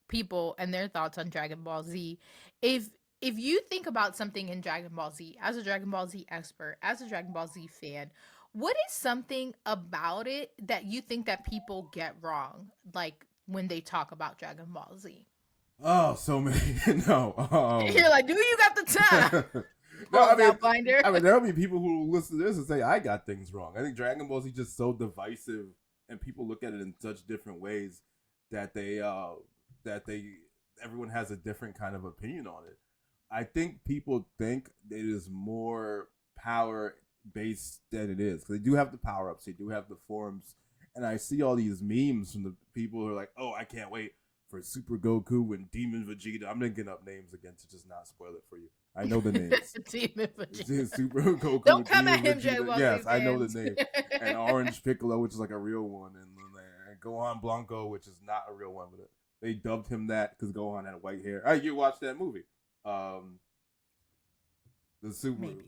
people and their thoughts on Dragon Ball Z, if if you think about something in Dragon Ball Z as a Dragon Ball Z expert, as a Dragon Ball Z fan, what is something about it that you think that people get wrong, like when they talk about Dragon Ball Z? Oh, so many. No. You're like, do you got the time? No, Pulls out binder. I mean, there'll be people who listen to this and say I got things wrong. I think Dragon Ball Z is just so divisive, and people look at it in such different ways that that they everyone has a different kind of opinion on it. I think people think it is more power based than it is because they do have the power ups, they do have the forms, and I see all these memes from the people who are like, "Oh, I can't wait for Super Goku and Demon Vegeta." I'm linking up names again to just not spoil it for you. I know the names. Demon Vegeta. Super Goku. Don't come at Demon him, Jay Vegeta. Ball Z Yes, I know the fans. name. And Orange Piccolo, which is like a real one, and Gohan Blanco, which is not a real one, but they dubbed him that because Gohan had white hair. You watched that movie? The Super. Maybe.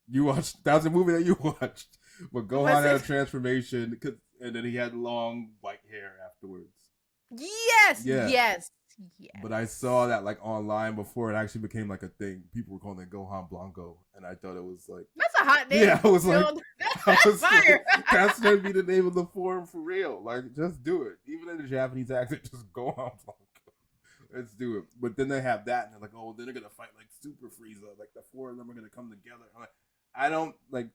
You watched? That was a movie that you watched. But Gohan Was had a it? transformation, and then he had long white hair afterwards. Yes, Yeah. yes, yes. But I saw that like online before it actually became like a thing. People were calling it Gohan Blanco, and I thought it was like, That's a hot name. yeah, I was like, That's fire. that's gonna be the name of the form for real. Like, just do it. Even in the Japanese accent, just Gohan Blanco. Let's do it. But then they have that, and they're like, oh, then they're gonna fight like Super Frieza. Like the four of them are gonna come together. I'm like,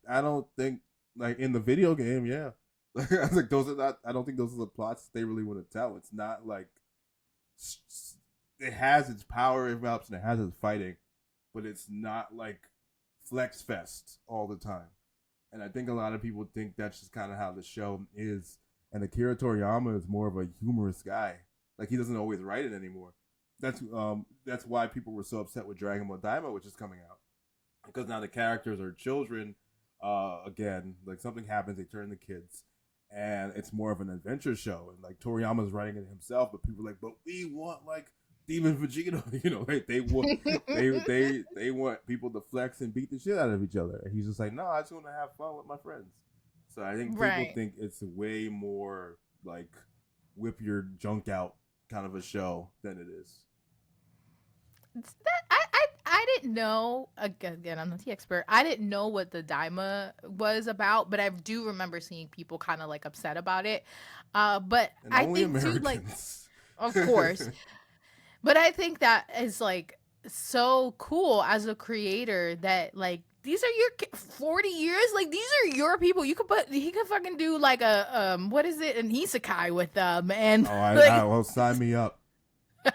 I don't think like in the video game, yeah. Like, I was like, those are not. I don't think those are the plots they really want to tell. It's not like it has its power ups and it has its fighting, but it's not like flex fest all the time. And I think a lot of people think that's just kind of how the show is. and Akira Toriyama is more of a humorous guy. Like he doesn't always write it anymore. That's why people were so upset with Dragon Ball Daima, which is coming out, because now the characters are children. Again, like something happens, they turn the kids, and it's more of an adventure show. And like Toriyama's writing it himself, but people are like, but we want like Demon Vegeta, like they want people to flex and beat the shit out of each other. And he's just like, no, I just want to have fun with my friends. So I think people Right. think it's way more like whip your junk out kind of a show than it is. I didn't know. Again, I'm not the expert. I didn't know what the Daima was about, but I do remember seeing people kind of like upset about it. But And I only think too, like, Americans. of course, but I think that is like so cool as a creator that like these are your 40 years, like these are your people. You could put he could fucking do like a what is it, an isekai with them, and Oh, I like well, sign me up.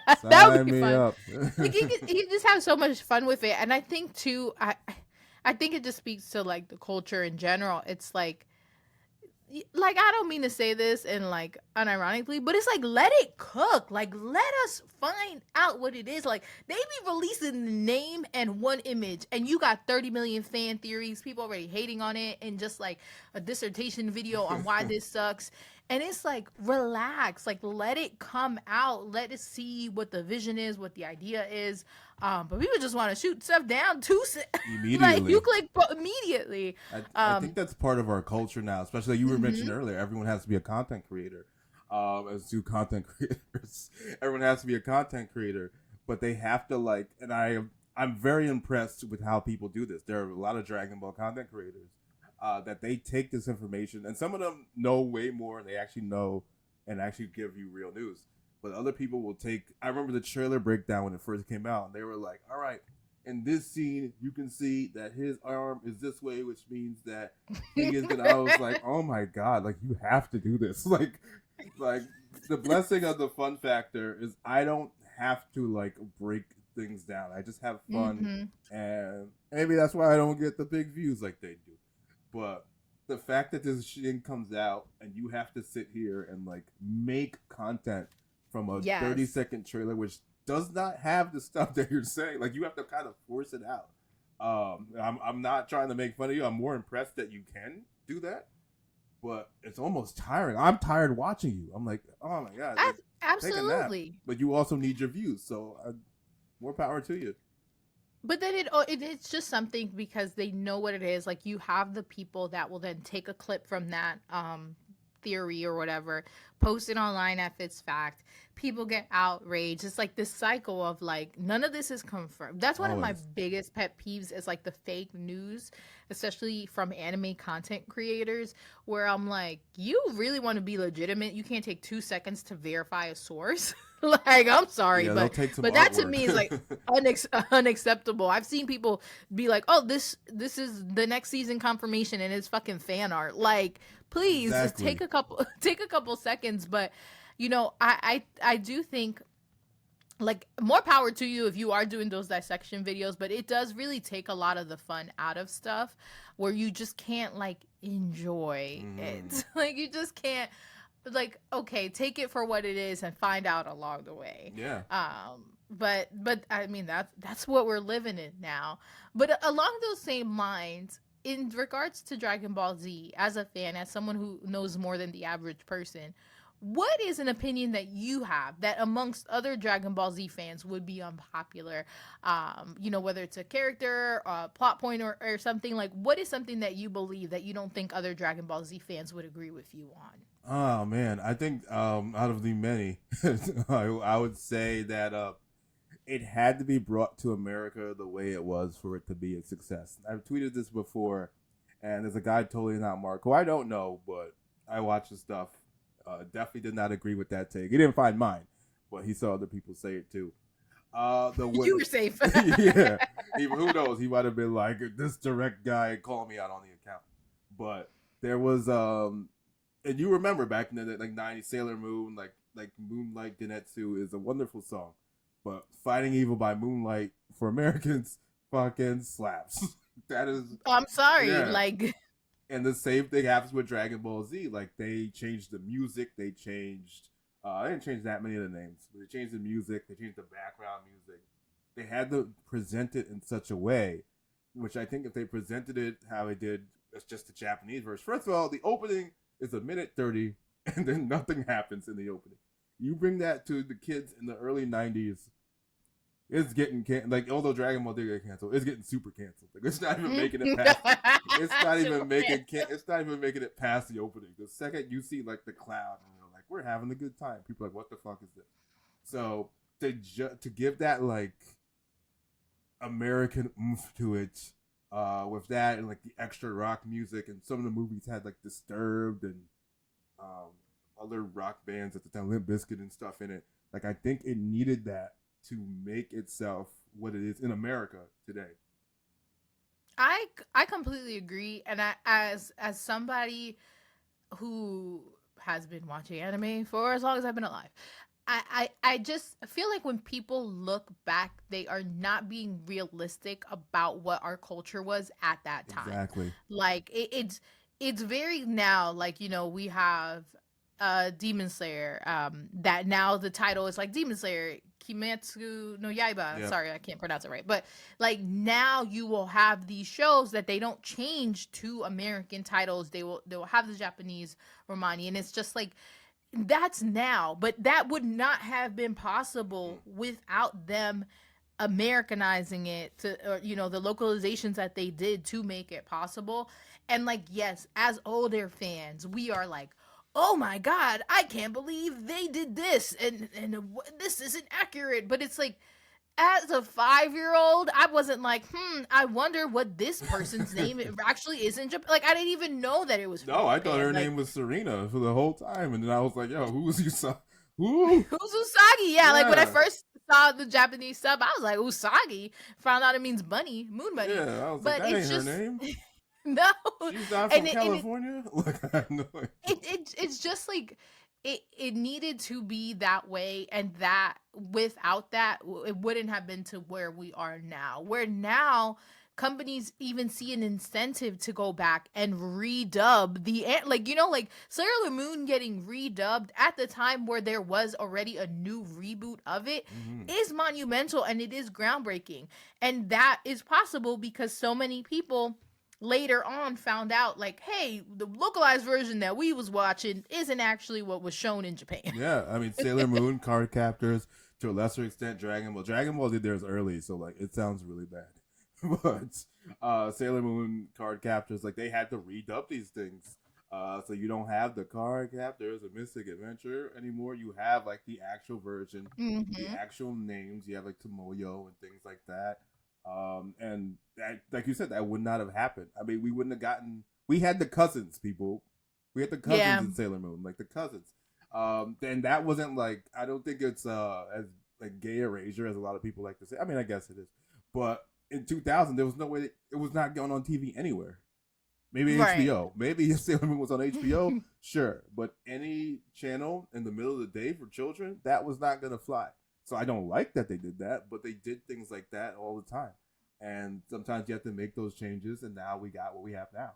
that would Sign be me fun. up. Like he just have so much fun with it, and I think too, I think it just speaks to like the culture in general. It's like I don't mean to say this and like unironically, but it's like let it cook. Like let us find out what it is. Like they be releasing the name and one image, and you got 30 million fan theories, people already hating on it, and just like a dissertation video on why this sucks. And it's like relax, like let it come out, let us see what the vision is, what the idea is. But people just want to shoot stuff down too, like you Immediately. click immediately. I think that's part of our culture now, especially like you were mentioning Mhm. earlier. Everyone has to be a content creator. As do content creators, everyone has to be a content creator, but they have to like. And I'm very impressed with how people do this. There are a lot of Dragon Ball content creators that they take this information, and some of them know way more, and they actually know and actually give you real news. But other people will take. I remember the trailer breakdown when it first came out, and they were like, "All right, in this scene, you can see that his arm is this way, which means that he is gonna." I was like, "Oh my god! Like you have to do this." Like the blessing of the fun factor is I don't have to like break things down. I just have fun, Mhm. and maybe that's why I don't get the big views like they do. But the fact that this shit comes out and you have to sit here and like make content from a 30-second trailer, which does not have the stuff that you're saying. Like you have to kind of force it out. I'm not trying to make fun of you. I'm more impressed that you can do that, but it's almost tiring. I'm tired watching you. I'm like, oh my god, like take a nap. Absolutely. But you also need your views, so more power to you. But then it's just something because they know what it is. Like you have the people that will then take a clip from that theory or whatever, post it online if it's fact. People get outraged. It's like this cycle of like none of this is confirmed. That's one of my Always. biggest pet peeves is like the fake news, especially from anime content creators, where I'm like, you really want to be legitimate? You can't take 2 seconds to verify a source. Like I'm sorry, Yeah, they'll take some but that to artwork. me is like unacceptable. I've seen people be like, "Oh, this is the next season confirmation," and it's fucking fan art. Like, please just take Exactly. a couple take a couple seconds. But I do think like more power to you if you are doing those dissection videos, but it does really take a lot of the fun out of stuff where you just can't like enjoy Mm. it. Like you just can't like okay, take it for what it is and find out along the way. Yeah. But I mean that's what we're living in now. But along those same lines, in regards to Dragon Ball Z, as a fan, as someone who knows more than the average person, what is an opinion that you have that amongst other Dragon Ball Z fans would be unpopular? Whether it's a character, a plot point, or something like what is something that you believe that you don't think other Dragon Ball Z fans would agree with you on? Oh man, I think out of the many, I would say that it had to be brought to America the way it was for it to be a success. I've tweeted this before, and there's a guy totally not Mark who I don't know, but I watch the stuff. Definitely did not agree with that take. He didn't find mine, but he saw other people say it too. The You way, were safe. yeah, even who knows? He might have been like this direct guy call me out on the account, but there was and you remember back in the like '90s, Sailor Moon, like Moonlight Denetsu is a wonderful song, but Fighting Evil by Moonlight for Americans fucking slaps. That is, I'm sorry. yeah, Like And the same thing happens with Dragon Ball Z. Like they changed the music, they changed. They didn't change that many of the names. But they changed the music, they changed the background music. They had to present it in such a way, which I think if they presented it how they did, it's just the Japanese version. First of all, the opening is a minute 30, and then nothing happens in the opening. You bring that to the kids in the early 90s, it's getting like although Dragon Ball did get canceled, it's getting super canceled. Like it's not even making it past. It's not even making. It's not even making it past the opening. The second you see like the cloud, and you're like, we're having a good time. People are like, what the fuck is this? So to give that like American oomph to it, with that and like the extra rock music, and some of the movies had like Disturbed and other rock bands at the time, Limp Bizkit and stuff in it. Like I think it needed that to make itself what it is in America today. I completely agree, and as somebody who has been watching anime for as long as I've been alive, I just feel like when people look back, they are not being realistic about what our culture was at that time. Exactly. Like it's very now, like, you know, we have Demon Slayer, that now the title is like Demon Slayer Kimetsu no Yaiba. Yep. Sorry, I can't pronounce it right. But like now you will have these shows that they don't change to American titles. They will have the Japanese Romani, and it's just like that's now, but that would not have been possible without them Americanizing it to, or, you know, the localizations that they did to make it possible. And like, yes, as older fans, we are like, oh my god, I can't believe they did this, and this isn't accurate. But it's like, as a 5-year-old, I wasn't like, I wonder what this person's name actually is in Japan. Like, I didn't even know that it was. No, I thought her like, name was Serena for the whole time, and then I was like, "Yo, who was Usagi? Who? Who's Usagi?" Yeah, like when I first saw the Japanese sub, I was like, Usagi. Found out it means bunny, moon bunny. Yeah, I was But like, that it's ain't just her name. no. She's not And from California. Like, I have no idea. it's just like it needed to be that way, and that without that it wouldn't have been to where we are now, where now companies even see an incentive to go back and redub like, you know, like Sailor Moon getting redubbed at the time where there was already a new reboot of it is monumental, and it is groundbreaking, and that is possible because so many people later on found out, like, hey, the localized version that we was watching isn't actually what was shown in Japan. Yeah, I mean, Sailor Moon, Card Captors, to a lesser extent, Dragon Ball. Dragon Ball did theirs early, so like it sounds really bad. But Sailor Moon, Card Captors, like they had to redub these things. So you don't have the Card Captors or Mystic Adventure anymore. You have like the actual version, the actual names. You have like Tomoyo and things like that. And that, like you said, that would not have happened. I mean, we wouldn't have gotten. We had the cousins, people. We had the cousins in Sailor Moon, like the cousins. And that wasn't like, I don't think it's as like gay erasure as a lot of people like to say. I mean, I guess it is, but in 2000 there was no way it was not going on TV anywhere. Maybe HBO. Maybe if Sailor Moon was on HBO, sure, but any channel in the middle of the day for children, that was not gonna fly. So I don't like that they did that, but they did things like that all the time. And sometimes you have to make those changes, and now we got what we have now.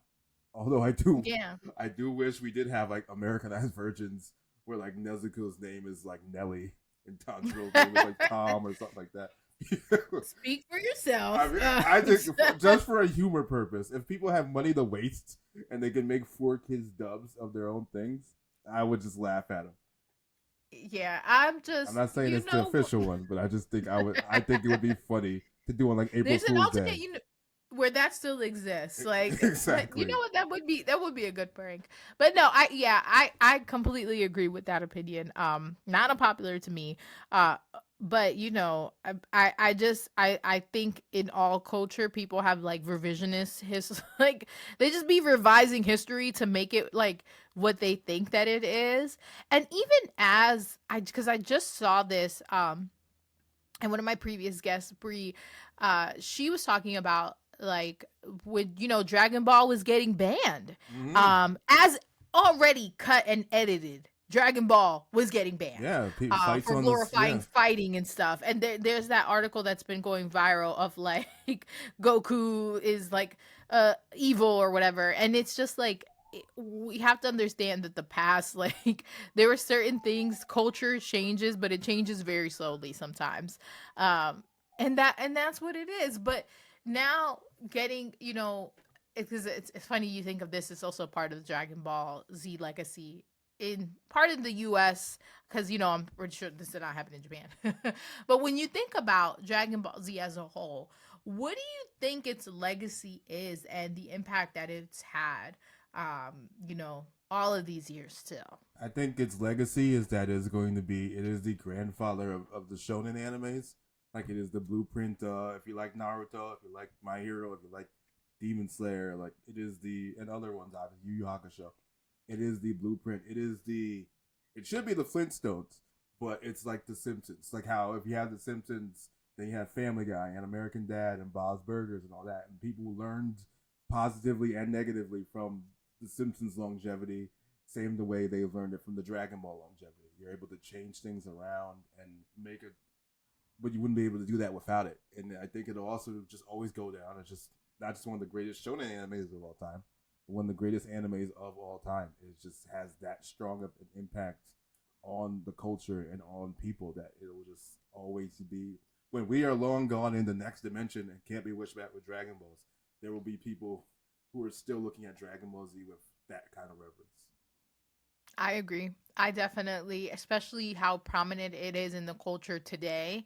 Although I do wish we did have like Americanized versions where like Nezuko's name is like Nelly and Tanjiro's name is like Tom or something like that. Speak for yourself. I mean, I think just for a humor purpose, if people have money to waste and they can make 4 kids dubs of their own things, I would just laugh at them. Yeah, I'm not saying it's the official one, but I just think I think it would be funny to do on like April there's an Fool's alternate, Day. where that still exists. Like, exactly. You know what? That would be a good prank. But no, I completely agree with that opinion. Not unpopular to me. But you know, I think in all culture people have like revisionist like they just be revising history to make it like what they think that it is. And even because I just saw this and one of my previous guests, Bree, she was talking about like when, you know, Dragon Ball was getting banned, as already cut and edited Dragon Ball was getting banned Yeah, fights for on this. glorifying Yeah, fighting and stuff. And there's that article that's been going viral of like Goku is like evil or whatever. And it's just like we have to understand that the past, like there were certain things, culture changes, but it changes very slowly sometimes. Um, and that's what it is. But now getting, because it's funny you think of this, it's also part of the Dragon Ball Z legacy in part of the US, because I'm pretty sure this did not happen in Japan. But when you think about Dragon Ball Z as a whole, what do you think its legacy is and the impact that it's had all of these years still? I think its legacy is that it is the grandfather of the shonen animes. Like it is the blueprint. If you like Naruto, if you like My Hero, if you like Demon Slayer, like it is and other ones, obviously Yu Yu Hakusho. It is the blueprint. It should be the Flintstones, but it's like the Simpsons. Like how if you have the Simpsons, then you have Family Guy and American Dad and Bob's Burgers and all that, and people learned positively and negatively from the Simpsons longevity. Same the way they learned it from the Dragon Ball longevity. You're able to change things around and make it, but you wouldn't be able to do that without it. And I think it'll also just always go down. It's just not just one of the greatest shonen animes of all time, one of the greatest animes of all time. It just has that strong of an impact on the culture and on people that it'll just always be. When we are long gone in the next dimension and can't be wished back with Dragon Balls, there will be people who are still looking at Dragon Ball Z with that kind of reverence. I agree. I definitely, especially how prominent it is in the culture today.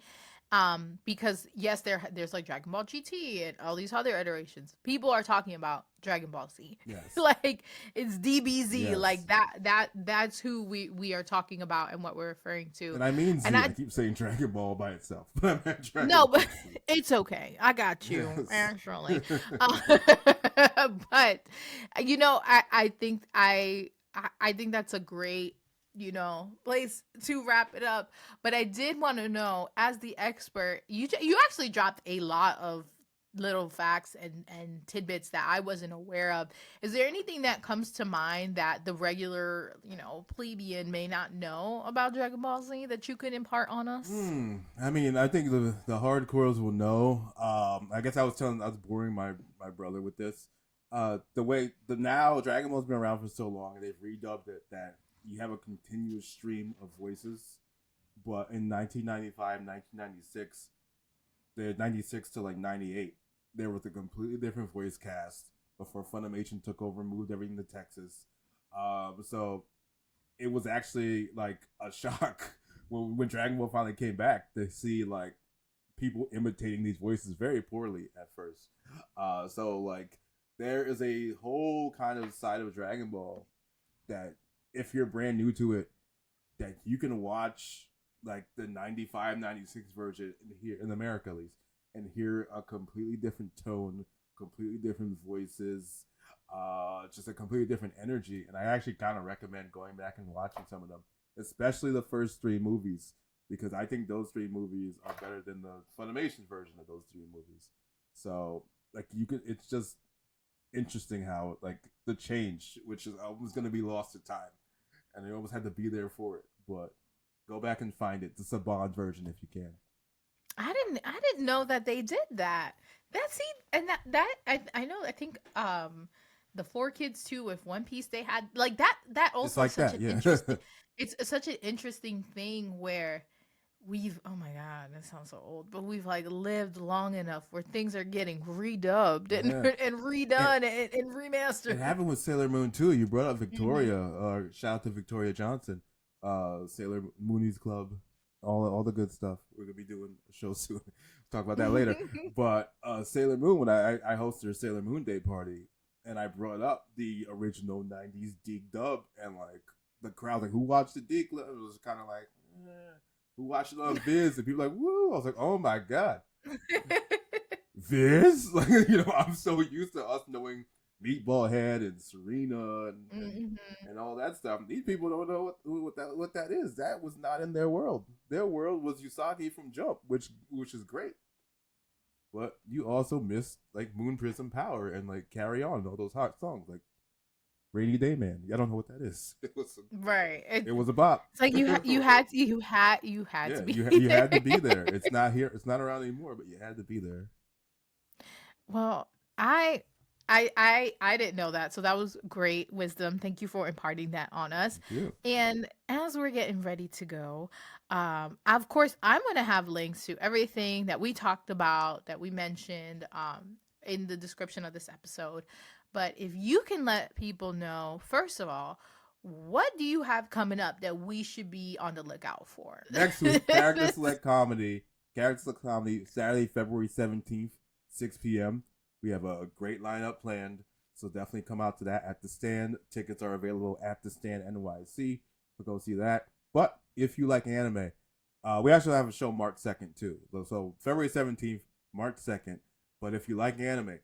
Because yes, there's like Dragon Ball GT and all these other iterations. People are talking about Dragon Ball Z. Yes. Like it's DBZ. Yes. Like that's who we are talking about and what we're referring to. And I mean And Z. I I keep saying Dragon Ball by itself, but I meant Dragon no, Ball but Z. it's okay. I got you, Yes. actually. But I think that's a great place to wrap it up. But I did want to know, as the expert, you actually dropped a lot of little facts and tidbits that I wasn't aware of. Is there anything that comes to mind that the regular plebeian may not know about Dragon Ball Z that you could impart on us? I mean, I think the hardcores will know. I guess I was boring my brother with this. The way the now Dragon Ball's been around for so long, and they've redubbed it that you have a continuous stream of voices. But in 1995, 1996, the 96 to like 98, there was a completely different voice cast before Funimation took over and moved everything to Texas. So it was actually like a shock when Dragon Ball finally came back to see like people imitating these voices very poorly at first. So like there is a whole kind of side of Dragon Ball that if you're brand new to it, that you can watch like the 95, 96 version here in America at least, and hear a completely different tone, completely different voices, just a completely different energy. And I actually kind of recommend going back and watching some of them, especially the first three movies, because I think those three movies are better than the Funimation version of those three movies. So like it's just interesting how like the change, which is almost going to be lost to time, and they almost had to be there for it. But go back and find it, the Saban version if you can. I didn't know that they did that. That's and I know, I think the Four Kids too, with One Piece, they had like that It's also is like such that, an yeah. interesting it's such an interesting thing where oh my god, that sounds so old, but we've like lived long enough where things are getting redubbed and Yeah. and It, redone and it remastered. happened with Sailor Moon too. You brought up Hmm. Victoria. Shout out to Victoria Johnson. Sailor Mooney's Club. All the good stuff. We're gonna be doing a show soon. Talk about that later. But Sailor Moon, when I hosted a Sailor Moon Day party, and I brought up the original '90s Deke dub, and like the crowd, like who watched the Deke? It was kind of like, who watched it on Viz? And people like, woo! I was like, oh my god, Viz? Like I'm so used to us knowing Meatball Head and Serena Hmm. and all that stuff. These people don't know what that is. That was not in their world. Their world was Usagi from Jump, which is great. But you also missed like Moon Prism Power and like Carry On and all those hot songs. Like Rainy Day Man. I don't know what that is. Right. It was a bop. It's like you had to Yeah, be you there. had to be there. It's not here. It's not around anymore, but you had to be there. Well, I I didn't know that. So that was great wisdom. Thank you for imparting that on us. Thank you. And as we're getting ready to go, of course I'm going to have links to everything that we talked about, that we mentioned in the description of this episode. But if you can let people know, first of all, what do you have coming up that we should be on the lookout for? Next week, Character Select Comedy. Character Select Comedy, Saturday, February 17th, 6 p.m. We have a great lineup planned, so definitely come out to that at the stand. Tickets are available at the stand NYC. So go see that. But if you like anime, we actually have a show March 2nd too. So February 17th, March 2nd. But if you like anime,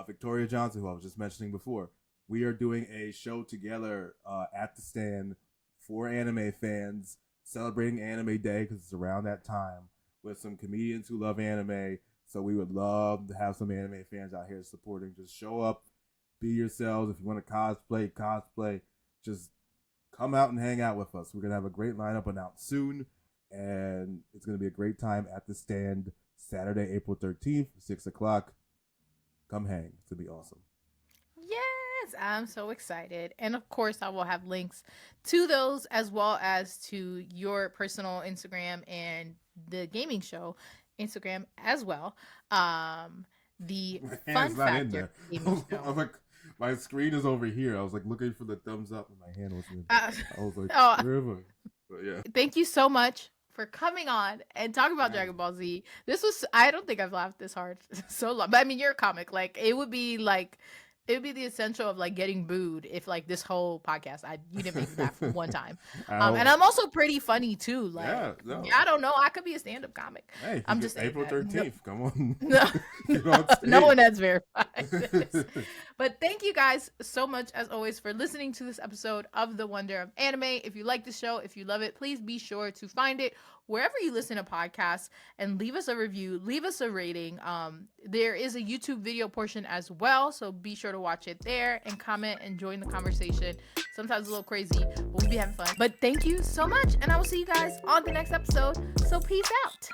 Victoria Johnson, who I was just mentioning before, we are doing a show together at the stand for anime fans, celebrating Anime Day because it's around that time, with some comedians who love anime. So we would love to have some anime fans out here supporting. Just show up, be yourselves. If you want to cosplay. Just come out and hang out with us. We're going to have a great lineup announced soon, and it's going to be a great time at the stand Saturday, April 13th, 6 o'clock. Come hang. It's going to be awesome. Yes, I'm so excited. And of course, I will have links to those as well as to your personal Instagram and the gaming show Instagram as well. The My Fun hand's not in Factor there. gaming I'm show. like, my screen is over here. I was like looking for the thumbs up, and my hand was in. Uh, I was like, oh, where am I? But yeah. thank you so much for coming on and talking about Dragon Ball Z. This was, I don't think I've laughed this hard so long. But I mean, you're a comic. Like, it would be the essential of like getting booed if like this whole podcast you didn't make me laugh one time. And I'm also pretty funny too. Like, Yeah, no. I don't know. I could be a stand-up comic. Hey, I'm just saying April that. 13th. Come on. No, Get on no stage. one has verified this. But thank you guys so much, as always, for listening to this episode of The Wonder of Anime. If you like the show, if you love it, please be sure to find it wherever you listen to podcasts and leave us a review, leave us a rating. There is a YouTube video portion as well, so be sure to watch it there and comment and join the conversation. Sometimes a little crazy, but we be having fun. But thank you so much, and I will see you guys on the next episode. So peace out.